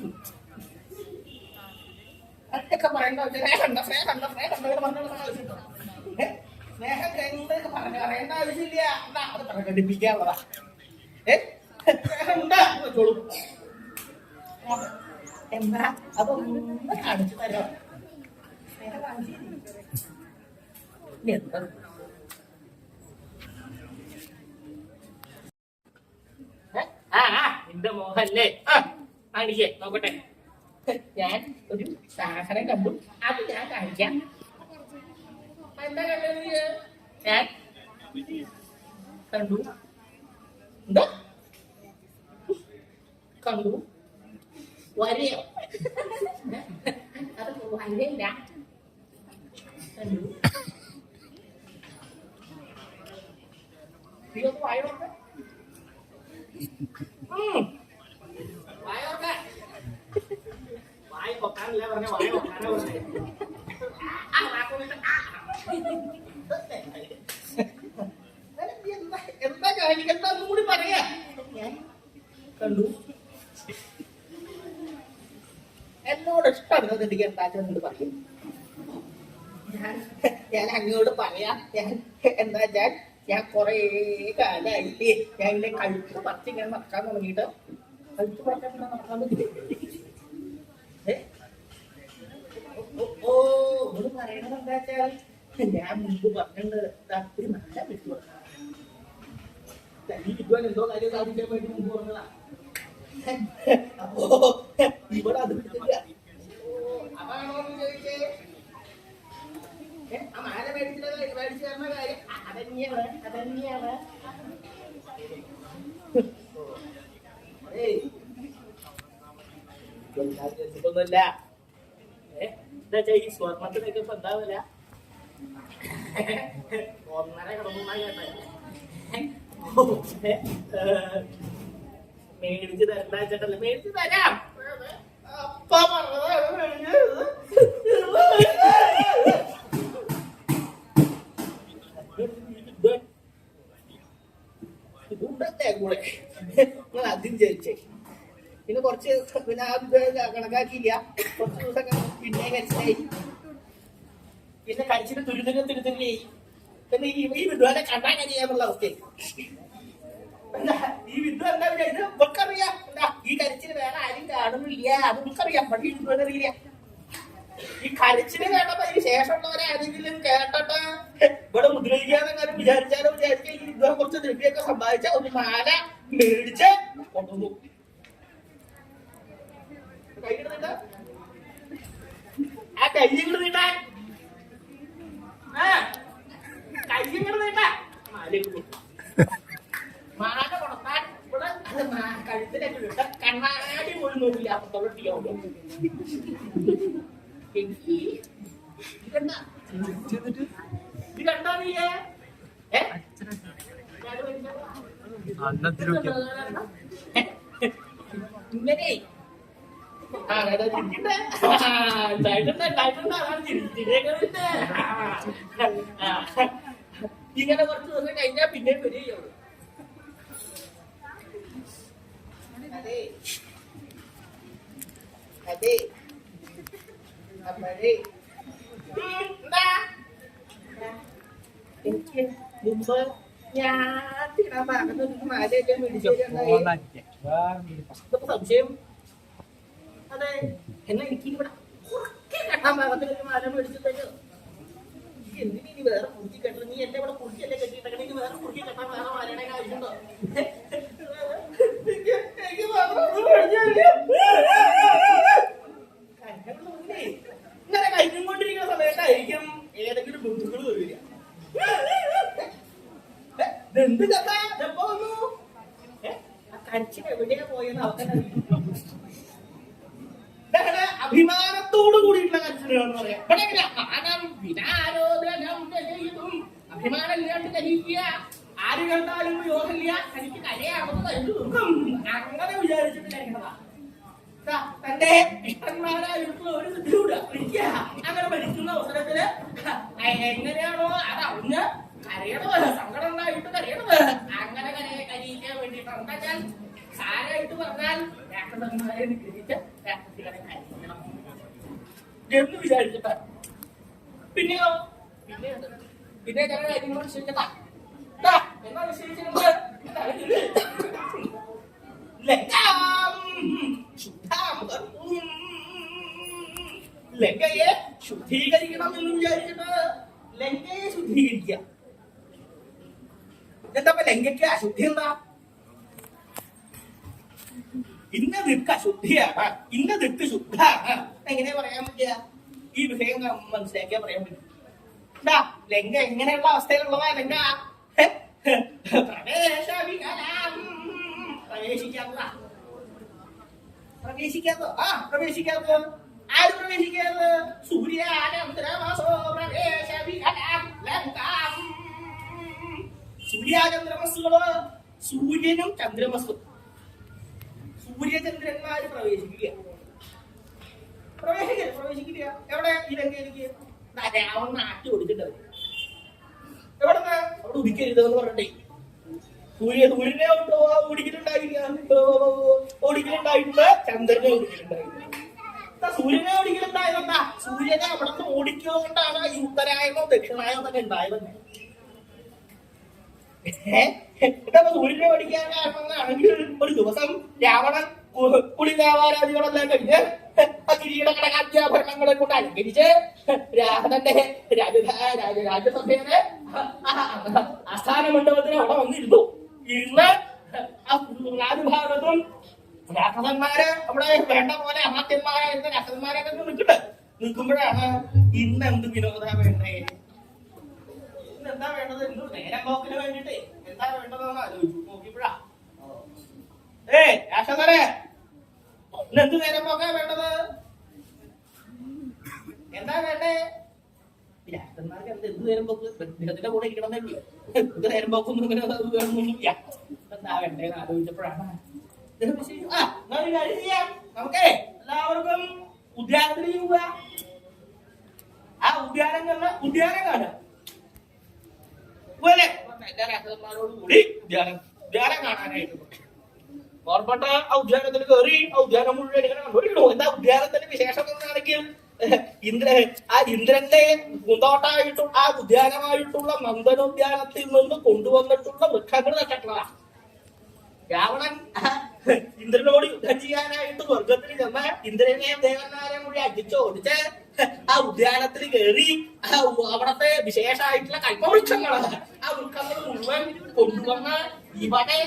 അതൊക്കെ പറയണ്ട. സ്നേഹമുണ്ട് സ്നേഹമുണ്ട് സ്നേഹമുണ്ട് പറഞ്ഞ ആവശ്യമുണ്ടോ? സ്നേഹം കഴിഞ്ഞൊക്കെ പറയേണ്ട ആവശ്യമില്ല. എന്താ അത് പ്രകടിപ്പിക്കാനുള്ളതാ. സ്നേഹമുണ്ട് വെച്ചോളൂ. എന്താ അതൊന്ന് കാണിച്ചു തരാം. സ്നേഹം കാണിച്ചു എന്താ എന്റെ മോഹല്ലേ? കാണിക്കേ നോക്കട്ടെ. ഞാൻ ഒരു സാധനം കണ്ടു, അത് ഞാൻ കാണിക്കാം. എന്താ കണ്ടത്? ഞാൻ കണ്ടു. എന്താ കണ്ടു? വരയോ? അത് വരയില്ല. കണ്ടു. വായോണ്ട് വായ ഓർക്കാൻ വായ പൊക്കാനല്ല പറഞ്ഞ വായ പൊക്കാനാ പറഞ്ഞേ എന്താ കാര്യം എന്താന്നും കൂടി പറയാ ഞാൻ കണ്ടു എന്നോട് ഇഷ്ടപ്പെടുന്നത് എനിക്ക് എന്താ പറയും ഞാൻ അങ്ങോട്ട് പറയാ ഞാൻ എന്താ വെച്ചാൽ ഞാൻ കൊറേ കാലായിട്ട് ഞാൻ എന്റെ കഴുത്ത് പറിച്ച് ഇങ്ങനെ നടക്കാൻ തുടങ്ങിയിട്ട് കഴുത്ത് പറിക്കാൻ നടക്കാൻ പറ്റില്ല ഓ ഒന്ന് പറയണത് എന്താ വെച്ചാൽ ഞാൻ മുമ്പ് പറഞ്ഞിട്ടുണ്ട് ഒരു നല്ല വിട്ടു ഈ വിദ്വാൻ എന്തോ കാര്യം സാധിക്കാൻ വേണ്ടി മുമ്പ് പറഞ്ഞതാ അപ്പോ ഇവിടെ അത് വിട്ടില്ല അതാണോന്ന് ചോദിച്ചേ ആ മാല മേടിച്ചു തരുന്ന കാര്യം അതന്നെയാണ് ഒന്നുമില്ല എന്താ വെച്ചാ ഈ സ്വർണത്തിനൊക്കെ ഇപ്പൊ എന്താവില്ല 1.5 കിടന്നാ മേടിച്ച് തരണ്ട ചേട്ടല്ലേ മേടിച്ച് തരാം ഇതുണ്ടേ കൂടെ നിങ്ങൾ ആദ്യം ചോദിച്ചേ പിന്നെ കുറച്ച് പിന്നെ കണക്കാക്കിയില്ല കുറച്ച് ദിവസം പിന്നെ കരിച്ചിലായി പിന്നെ കരിച്ചിട്ട് തുരുന്നില്ലേ പിന്നെ ഈ വിദ്വാനെ കണ്ടാൽ ചെയ്യാന്നുള്ള അവസ്ഥയായി ഈ വിദ്വാൻ എന്താ ഇത് ഇവർക്കറിയാം എന്താ ഈ കരിച്ചിന് വേറെ ആരും കാണുന്നില്ല അത് ഇവർക്കറിയാം പക്ഷേ വിദ്വാനറിയില്ല ഈ കരിച്ചിന് കേട്ടപ്പോ അതിന് ശേഷമുള്ളവരെ ആരെങ്കിലും കേട്ടിട്ട് ഇവിടെ മുദ്രയിക്കാതെ കാര്യം വിചാരിച്ചാലോ വിചാരിച്ചാൽ ഈ വിദ്വാൻ കുറച്ച് ദ്രവ്യമൊക്കെ സമ്പാദിച്ച ഒരു മാല മേടിച്ച് കൊണ്ടുവന്നു കൈകിടുന്നുണ്ട് ആ കയ്യങ്ങൾ നീട്ടാൻ കയ്യങ്ങൾ നീട്ടാൻ മാല കൊടുത്താൽ ഇവിടെ കഴുത്തിലേക്ക് വിട്ട കണ്ണാടി പോലും നോക്കില്ല അപ്പത്തോളം ടീയാവുള്ളൂ ഇത് കണ്ടോ നീയേ ഇങ്ങനെ ഇങ്ങനെ കുറച്ച് ദിവസം കഴിഞ്ഞാൽ പിന്നെ വരികയുള്ളൂ അതെ അതെ അപ്പോഴേ എനിക്ക് മുമ്പ് ഞാൻ തിടാൻ ഭാഗത്ത് മാലയൊക്കെ മേടിച്ചു സംശയം അതെ എന്നാ എനിക്ക് ഇവിടെ കെട്ടാൻ ഭാഗത്തിലൊരു മാല മേടിച്ചു തരും എന്തിനീ വേറെ കുറുക്കി കെട്ടണം നീ എന്നെ ഇവിടെ കുറുക്കിയല്ലേ കെട്ടിയിട്ടെങ്കിൽ വേറെ കുറുക്കി കെട്ടാൻ വേറെ മാലയുടെ ആവശ്യമുണ്ടോ ഇങ്ങനെ കഴിഞ്ഞുകൊണ്ടിരിക്കുന്ന സമയത്തായിരിക്കും ഏതെങ്കിലും ബന്ധുക്കൾ വരിക എന്ത് കഥ എപ്പോ വന്നു കരച്ചിൽ എവിടെയാ പോയെന്ന് അവർക്ക് അഭിമാനത്തോട് കൂടിയിട്ടുള്ള കരച്ചിലുകളെന്ന് പറയാം അഭിമാനം ഇല്ലാണ്ട് കലിക്കുക ആര് കണ്ടാലും യോഗമില്ല എനിക്ക് കലയാണെന്ന് അങ്ങനെ വിചാരിച്ചിട്ട് കഴിക്കണതാ തന്റെ ഇഷ്ടന്മാരായിട്ടുള്ള ഒരു ബുദ്ധിമുട്ട് മരിക്കുക അങ്ങനെ മരിക്കുന്ന അവസരത്തില് എങ്ങനെയാണോ അതറിഞ്ഞ് കരയണത് സങ്കടം ഉണ്ടായിട്ട് കരയണത് അങ്ങനെ കരയിക്കാൻ വേണ്ടിയിട്ട് എന്താ വെച്ചാൽ സാരായിട്ട് പറഞ്ഞാൽ രാക്ഷസന്മാരെ നിഗ്രഹിച്ച് രാക്ഷസികളെ കരയിക്കണം എന്ന് വിചാരിച്ചിട്ട് പിന്നെയോ പിന്നെ ചില കാര്യങ്ങൾ വിശ്വസിച്ചതാ എന്നാ വിശ്വസിച്ചിട്ടുണ്ട് ലങ്കയെ ശുദ്ധീകരിക്കണം എന്ന് വിചാരിച്ചിട്ട് ലങ്കയെ ശുദ്ധീകരിക്കുക എന്താ ലങ്കയ്ക്ക് അശുദ്ധി എന്താ ഇന്ന ദിക്ക് അശുദ്ധിയാണ് ഇന്ന ദിക്ക് ശുദ്ധാണ് എങ്ങനെയാ പറയാൻ പറ്റിയ ഈ വിഷയം മനസ്സിലാക്കിയാ പറയാൻ പറ്റും എന്താ ലങ്ക എങ്ങനെയുള്ള അവസ്ഥയിലുള്ളതാ ലങ്ക പ്രവേശിക്കാത്തതാ പ്രവേശിക്കാത്തോ പ്രവേശിക്കാത്തോ ആര് പ്രവേശിക്കാത്തത് സൂര്യാനന്തരമസോ പ്രവേശവികലം ലങ്കാം സൂര്യാചന്ദ്രമസ്സുകള് സൂര്യനും ചന്ദ്രമസ്സും സൂര്യചന്ദ്രന്മാര് പ്രവേശിക്കില്ല. എവിടെ? ഈ ലങ്കയിലേക്ക് രാവണ നാട്ടി കൊടുത്തിട്ടവര് എവിടെന്ന് അവിടെ ഉദിക്കരുതെന്ന് പറഞ്ഞിട്ടേ സൂര്യനെ ഓടിക്കലുണ്ടായിട്ടുണ്ട്, ചന്ദ്രനെ ഓടിക്കലുണ്ടായിട്ടുണ്ട്. സൂര്യനെ ഓടിക്കലുണ്ടായതെന്താ? സൂര്യനെ അവിടെ നിന്ന് ഓടിക്കുന്നതുകൊണ്ടാണ് ഈ ഉത്തരായണോ ദക്ഷിണായനോ തന്നെ ഉണ്ടായത്. സൂര്യനെ ഓടിക്കാൻ കാരണമെന്നാണെങ്കിൽ ഒരു ദിവസം രാവണൻ കുളിദേവാരാധികളെല്ലാം കഴിഞ്ഞ് കിരീട കടകാഭരണങ്ങളെ കൊണ്ട് അലങ്കരിച്ച് തന്റെ രാജ്യസഭയുടെ ആസ്ഥാന മണ്ഡപത്തിന് അവിടെ വന്നിരുന്നു. ഇരുന്ന് നാലുഭാഗത്തും രാക്ഷസന്മാര് അവിടെ വേണ്ട പോലെ അമാത്യന്മാരായിരുന്ന രാക്ഷസന്മാരൊക്കെ നിൽക്കുമ്പോഴാണ് ഇന്ന് എന്ത് വിനോദ വേണ്ടേ, ഇന്ന് എന്താ വേണ്ടത്, ഇന്ന് നേരം പോക്കിന് വേണ്ടിട്ടേ എന്താ വേണ്ടതെന്ന് ആലോചിച്ചു നോക്കിയപ്പോഴാ രാക്ഷസരെ ഇന്ന് എന്ത് നേരം പോക്കാ വേണ്ടത്, എന്താ വേണ്ടേ? രാഷ്ട്രന്മാർക്ക് എന്ത് നേരം പോക്ക് അദ്ദേഹത്തിന്റെ കൂടെ ഇരിക്കണമെന്നേ ഉള്ളൂ. എന്ത് നേരം പോക്കൊന്നും ഇങ്ങനെ വേണമെന്നൊന്നുമില്ല. എന്താ വേണ്ടേന്ന് ആലോചിച്ചപ്പോഴാണ് ഒരു കാര്യം ചെയ്യാം, നമുക്കേ എല്ലാവർക്കും ഉദ്യാനത്തിലേക്ക് പോവാ. ആ ഉദ്യാനം കാണാം പോലെ എല്ലാ രാഷ്ട്രന്മാരോട് കൂടി ഉദ്യാനം കാണാനായിട്ട് ഓർമ്മട്ട ആ ഉദ്യാനത്തിൽ കയറി ആ ഉദ്യാനം മുഴുവൻ ഇങ്ങനെ കണ്ടുപിടിക്കണോ. എന്താ ഉദ്യാനത്തിന്റെ വിശേഷം എന്നാണെങ്കിൽ ഇന്ദ്രന്റെ പൂന്തോട്ടായിട്ടും ആ ഉദ്യാനമായിട്ടുള്ള നന്ദനോദ്യാനത്തിൽ നിന്ന് കൊണ്ടുവന്നിട്ടുള്ള വൃക്ഷങ്ങൾ നട്ടിട്ടുള്ളതാ. രാവണൻ ഇന്ദ്രനോട് യുദ്ധം ചെയ്യാനായിട്ട് സ്വർഗത്തിൽ ചെന്ന ഇന്ദ്രനെയും ദേവന്മാരെയും കൂടി അടിച്ചോടിച്ച് ആ ഉദ്യാനത്തിൽ കയറി അവിടത്തെ വിശേഷമായിട്ടുള്ള കൽപ്പവൃക്ഷങ്ങളാണ് ആ വൃക്ഷങ്ങൾ മുഴുവൻ കൊണ്ടുവന്ന് ഇവിടെ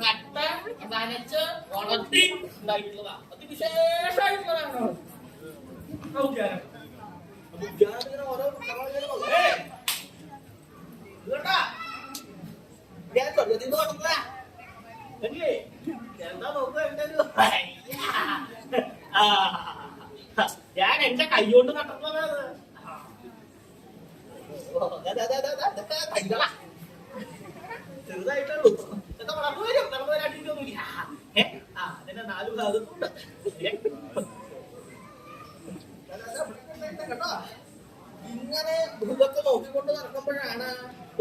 നട്ട് നനച്ച് വളർത്തി ഉണ്ടായിട്ടുള്ളതാണ്. അതിവിശേഷമായിട്ടുള്ളതാണ് ഉദ്യാനം. ഉദ്യാനത്തിന് ഓരോ സ്വർഗത്തിൽ തുടങ്ങുക എന്താ നോക്കുക, ഞാൻ എന്റെ കൈകൊണ്ട് നട്ടുള്ളത് ചെറുതായിട്ടുള്ളൂ. എന്താ വളർന്നു വരാട്ടിരിക്കൊന്നുമില്ല. അതിന്റെ 4 ഭാഗത്തുണ്ട് കേട്ടോ. ഇങ്ങനെ ഇതൊക്കെ നോക്കിക്കൊണ്ട് നടക്കുമ്പോഴാണ്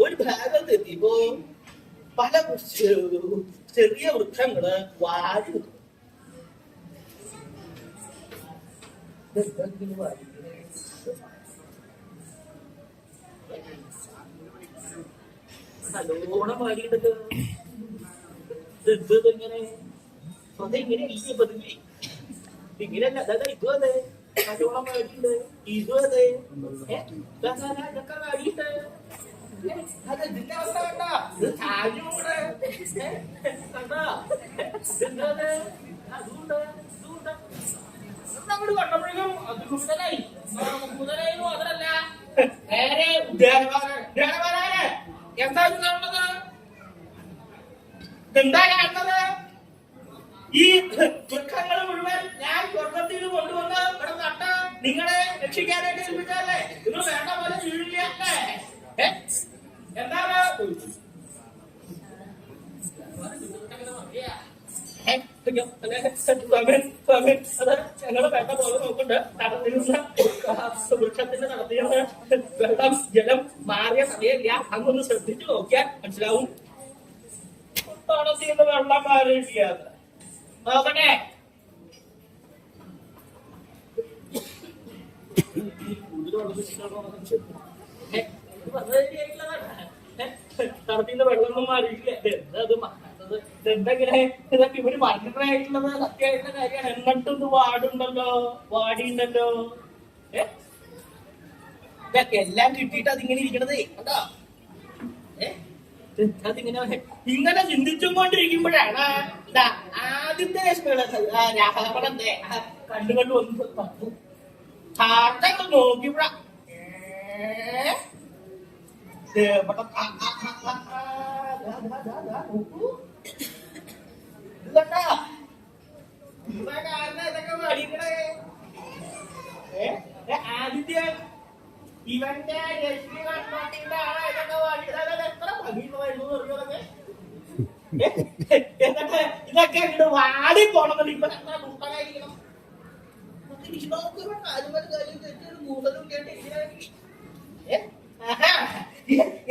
ഒരു ഭാഗത്ത് എത്തിയപ്പോ പല ചെറിയ വൃക്ഷങ്ങള് വാരി നല്ലോണം വാരിയിട്ടത് ഇങ്ങനെ അതെങ്ങനെ പതില്ലേ ഇങ്ങനെയല്ല. അതായത് ഇതും അതെ നല്ലോണം വാരിയിട്ടുണ്ട്, ഇതും അതെ ഇതൊക്കെ വാരിയിട്ട് അത് ഇതിന്റെ അവസ്ഥ കണ്ട ചാരിയൂടെ കണ്ടോ ഇതെന്താ അതുകൊണ്ട് അങ്ങോട്ട് കണ്ടപ്പോഴേക്കും അത് കൂടുതലായി അതല്ല നേരെ ഉദ്യാനപാലകരെ എന്താ കാണുന്നത്, എന്താ കാണുന്നത്? ഈ വൃക്ഷങ്ങൾ മുഴുവൻ ഞാൻ സ്വർഗത്തിൽ കൊണ്ടുവന്ന് ഇവിടെ നട്ട് നിങ്ങളെ രക്ഷിക്കാനായിട്ട് ഏൽപ്പിച്ചല്ലേ, നിങ്ങൾ വേണ്ട പോലെ വീഴില്ലേ എന്താണ് ഞങ്ങള് വേണ്ട പോലെ നോക്കുന്നുണ്ട്. നടത്തിയിരുന്ന വൃക്ഷത്തിന്റെ നടത്തിയിരുന്ന വെള്ളം ജലം മാറിയ സമയമില്ല, അങ്ങൊന്ന് ശ്രദ്ധിച്ചു നോക്കിയാൽ മനസ്സിലാവും. നടത്തിയിരുന്ന വെള്ളം മാറിയില്ല നോക്കട്ടെ. നടത്തിയിരുന്ന വെള്ളമൊന്നും മാറിയില്ല. എന്തെങ്കിലും ഇതൊക്കെ ഇവര് പറഞ്ഞിട്ടായിട്ടുള്ളത് സത്യമായിട്ടുള്ള കാര്യമാണ്. എന്നിട്ടൊന്ന് വാടിയുണ്ടല്ലോ ഇതൊക്കെ എല്ലാം കിട്ടിയിട്ട് അതിങ്ങനെ ഇരിക്കണതേ കണ്ടോ. ഇങ്ങനെ ചിന്തിച്ചും കൊണ്ടിരിക്കുമ്പോഴാണ് ആദ്യത്തെ രാഹവളന്റെ കണ്ണുകൊണ്ട് ഒന്ന് തന്നു. ചാട്ടങ്ങൾ നോക്കിയപ്പോഴാ ആദിത്യ ഇവന്റെ രശ്മി കണ്ണോട്ടിന്റെ ഇതൊക്കെ എത്ര ഭംഗിയുള്ളതായിരുന്നു അറിയാതൊക്കെ. എന്നിട്ട് എന്നിട്ട് ഇതൊക്കെ ഇങ്ങോട്ട് വാടി പോണെന്നുണ്ട്. ഇപ്പൊ എത്ര ദുഷ്ടനായിരിക്കണം.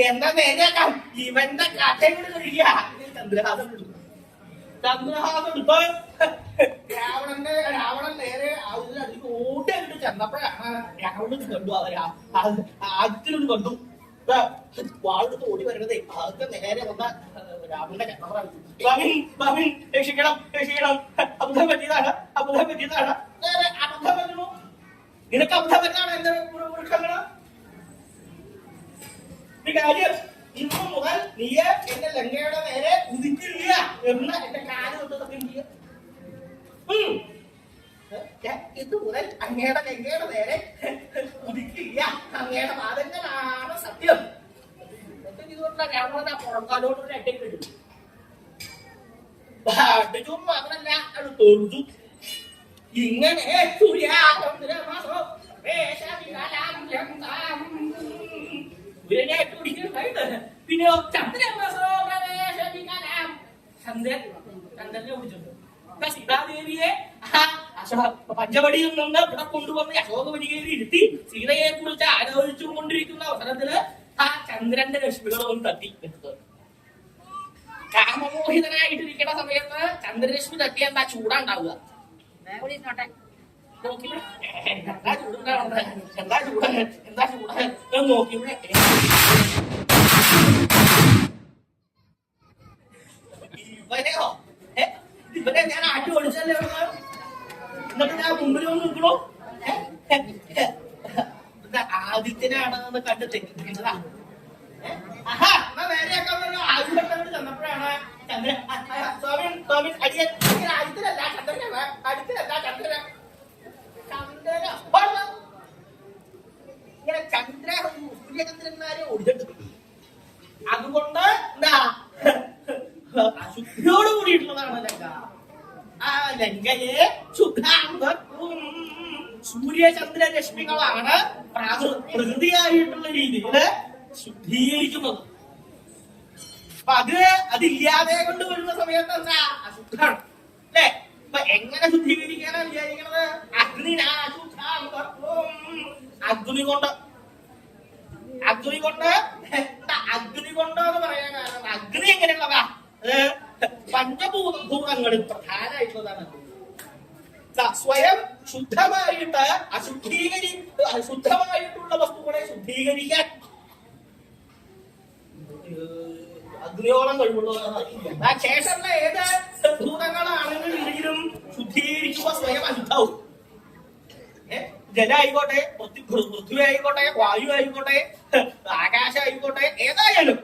എന്താ നേരെയാക്കാം ഇവന്റെ കഥയോട് കഴിയ ചന്ദ്രഹാസം എടുത്തോ. രാവണൻ നേരെ അതിലേക്ക് ഓടി അങ്ങോട്ട് ചെന്നപ്പോഴാണ് രാവണൻ കണ്ടു. ആദ്യത്തിലൊരു കണ്ടു വാളെടുത്ത് ഓടി വരണതേ. അതൊക്കെ നേരെ വന്ന രാവണന്റെ കഥ രക്ഷിക്കണം രക്ഷിക്കണം, അബദ്ധം പറ്റിയതാണ് അബദ്ധം പറ്റിയതാണ്. നേരെ അബദ്ധം പറ്റുന്നു. നിനക്ക് അബദ്ധം പറ്റാണ് എന്റെ വൃക്ഷങ്ങള്. കാര്യം ഇന്നു മുതൽ നീ എന്റെ ലങ്കയുടെ നേരെ ഉദിക്കില്ല എന്ന് എന്റെ കാല് തൊട്ട് സത്യം ചെയ്യ. ഇന്നു മുതൽ അങ്ങയുടെ ലങ്കയുടെ നേരെ ഉദിക്കില്ല, അങ്ങയുടെ വാദങ്ങളാണ് സത്യം. രാവണ പുറംകാലോട് അടിക്കിട്ടു. അടിച്ചു മാത്രല്ല അത് തൊഴുതു. ഇങ്ങനെ പിന്നെയോ ചന്ദ്രനെ വിളിച്ചിട്ടുണ്ട്. സീതാദേവിയെ പഞ്ചവടിയിൽ നിന്ന് ഇവിടെ കൊണ്ടുവന്ന് അശോകവനികയിൽ ഇരുത്തി സീതയെ കുറിച്ച് ആലോചിച്ചു കൊണ്ടിരിക്കുന്ന അവസരത്തില് ആ ചന്ദ്രന്റെ രശ്മികളൊന്നും തട്ടി എടുത്തത്. കാമമോഹിതനായിട്ടിരിക്കുന്ന സമയത്ത് ചന്ദ്രരശ്മി തട്ടി എന്താ ചൂടാണ്ടാവുക. എന്താ ചൂടുണ്ടാവുന്നത്, എന്താ ചൂട് എന്താ ചൂട് നോക്കിവിടെ ഇവനെയോ ഇവനെ ഞാൻ ആട്ടി ഓടിച്ചല്ലേ. എന്നിട്ട് ഞാൻ മുമ്പിൽ വന്ന് നിൽക്കണോ. ആദിത്യനാണെന്ന് കണ്ട് തെറ്റിദ്ധരിച്ചതാ. ആഹാ എന്നാ നേരെയാക്കാൻ പറഞ്ഞ ആദ്യഘട്ടങ്ങൾ ചെന്നപ്പോഴാണ് ചന്ദ്രൻ സ്വാമി സ്വാമി അടിയൻ ആദിത്യനല്ല ചന്ദ്രനാണ്, ആദിത്യനല്ല ചന്ദ്രൻ ചന്ദ്രന ഇങ്ങനെ ചന്ദ്ര സൂര്യചന്ദ്രന്മാരെ ഓടിച്ചിട്ട്. അതുകൊണ്ട് എന്താ അശുദ്ധിയോട് കൂടിയിട്ടുള്ളതാണ് ലങ്ക. ആ ലങ്കയെ സൂര്യചന്ദ്ര രശ്മികളാണ് പ്രകൃതിയായിട്ടുള്ള രീതിയിൽ ശുദ്ധീകരിക്കുന്നത്. അപ്പൊ അതില്ലാതെ കൊണ്ടുവരുന്ന സമയത്ത് എന്താ അശുദ്ധാണ് അല്ലെ. അപ്പൊ എങ്ങനെ ശുദ്ധീകരിക്കാനാണ് വിചാരിക്കുന്നത്? അഗ്നി കൊണ്ട് അഗ്നി കൊണ്ട് അഗ്നി കൊണ്ട് എന്ന് പറയാൻ കാരണം അഗ്നി എങ്ങനെയുള്ളതാ? പഞ്ചഭൂതങ്ങളിൽ പ്രധാനമായിട്ടുള്ളതാണ്. സ്വയം ശുദ്ധമായിട്ട് ശുദ്ധമായിട്ടുള്ള വസ്തുക്കളെ ശുദ്ധീകരിക്കാൻ അഗ്നിയോളം കഴിവുള്ളതാണ്. ശേഷമുള്ള ഏത് ഭൂതങ്ങളാണെങ്കിലും ശുദ്ധീകരിക്കുക സ്വയം അശുദ്ധാവും. ജലമായിക്കോട്ടെ, പൃഥ്വി ആയിക്കോട്ടെ, വായു ആയിക്കോട്ടെ, ആകാശം ആയിക്കോട്ടെ, ഏതായാലും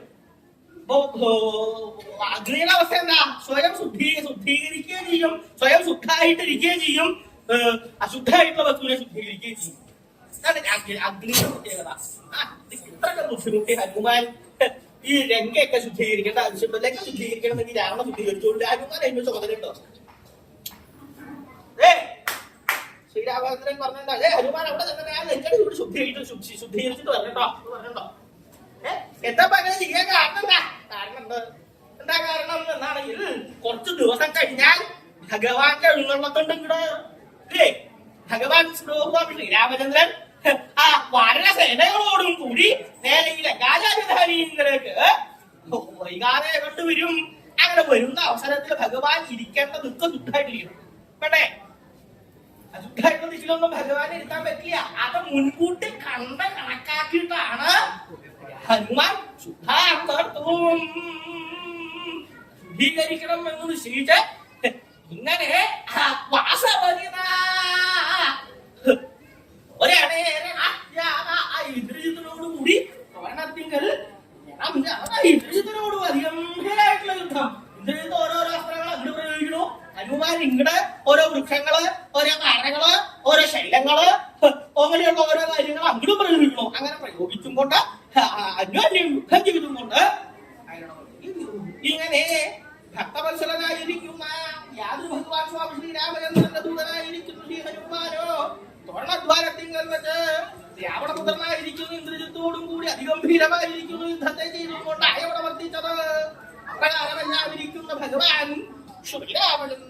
അഗ്നിയുടെ അവസ്ഥ എന്താ? സ്വയം ശുദ്ധീകരിക്കുകയും ചെയ്യും, സ്വയം ശുദ്ധായിട്ടിരിക്കുകയും ചെയ്യും, അശുദ്ധമായിട്ടുള്ള വസ്തുവിനെ ശുദ്ധീകരിക്കുകയും ചെയ്യും. അഗ്നിയുടെ പ്രത്യേകത. ഇത്രയൊക്കെ ബുദ്ധിമുട്ടി ഹനുമാൻ ഈ രംഗയൊക്കെ ശുദ്ധീകരിക്കേണ്ട ആവശ്യമുണ്ടോ? ലങ്ക ശുദ്ധീകരിക്കണമെങ്കിൽ രാവണ ശുദ്ധീകരിച്ചുകൊണ്ട് ഹനുമാൻ അതിന് ചുമതല ഉണ്ടോ? ശ്രീരാമചന്ദ്രൻ പറഞ്ഞിട്ടുണ്ടോ ഹനുമാൻ അവിടെ തന്നെ ആ ലങ്കയുടെ കൂടി ശുദ്ധീകരിച്ചിട്ട് പറഞ്ഞോ പറഞ്ഞോ. എന്താ അങ്ങനെ ചെയ്യാൻ കാരണം എന്താ? കാരണം എന്താ കാരണം എന്നാണെങ്കിൽ കുറച്ചു ദിവസം കഴിഞ്ഞാൽ ഭഗവാന്റെ എഴുന്നള്ളത്തുണ്ട് ഇങ്ങോട്ട് അല്ലേ. ഭഗവാൻ ശ്രീരാമചന്ദ്രൻ ആ വാനരസേനകളോടും കൂടി നേരെ ഈ ലങ്കാരാജധാനിയിലേക്ക് വൈകാതെ കൊണ്ടുവരും. അങ്ങനെ വരുന്ന അവസരത്തിൽ ഭഗവാൻ ഇരിക്കേണ്ടതൊക്കെ ശുദ്ധമായിട്ടിരിക്കണം. വേണ്ടേ? അശുദ്ധമായിട്ടുള്ള ദിശയിലൊന്നും ഭഗവാൻ ഇരുത്താൻ പറ്റില്ല. അത് മുൻകൂട്ടി കണക്കാക്കിയിട്ടാണ് ഹനുമാൻ ശുദ്ധീകരിക്കണം എന്ന് നിശ്ചയിച്ച് ഇങ്ങനെ ഇന്ദ്രജിത്തിനോടുകൂടി വർണ്ണത്തിങ്കൽ ഇന്ദ്രജിത്തിനോടും അധികമായിട്ടുള്ള യുദ്ധം. ഇന്ദ്രജിത്ത് ഓരോരോ അസ്ത്രങ്ങൾ അങ്ങോട്ട് പ്രയോഗിക്കണു. ഹനുമാൻ ഇങ്ങടെ ഓരോ വൃക്ഷങ്ങള്, ഓരോ മരങ്ങള്, ഓരോ ശൈലങ്ങള്, അങ്ങനെയുള്ള ഓരോ കാര്യങ്ങൾ അങ്ങോട്ട് പ്രയോഗിക്കണു. അങ്ങനെ പ്രയോഗിച്ചും കൊണ്ട് അന്യോന്യം യുദ്ധം ചെയ്തും കൊണ്ട് ഇങ്ങനെ ഭക്തവത്സലനായിരിക്കുന്ന യാതൊരു ഭഗവാൻ സ്വാമി ശ്രീരാമചന്ദ്രന്റെ ദൂതനായിരിക്കുന്നു ശ്രീ ഹനുമാനോ തോരണദ്വാരത്തിങ്കൽ വെച്ച് രാവണപുത്രനായിരിക്കുന്നു ഇന്ദ്രജിത്തോടും കൂടി അതിഗംഭീരമായിരിക്കുന്നു യുദ്ധത്തെ ചെയ്തുകൊണ്ട് അയവിടെ വർദ്ധിച്ചത്. അപ്രകാരമെല്ലാം ഇരിക്കുന്ന ഭഗവാൻ ശ്രീരാമനും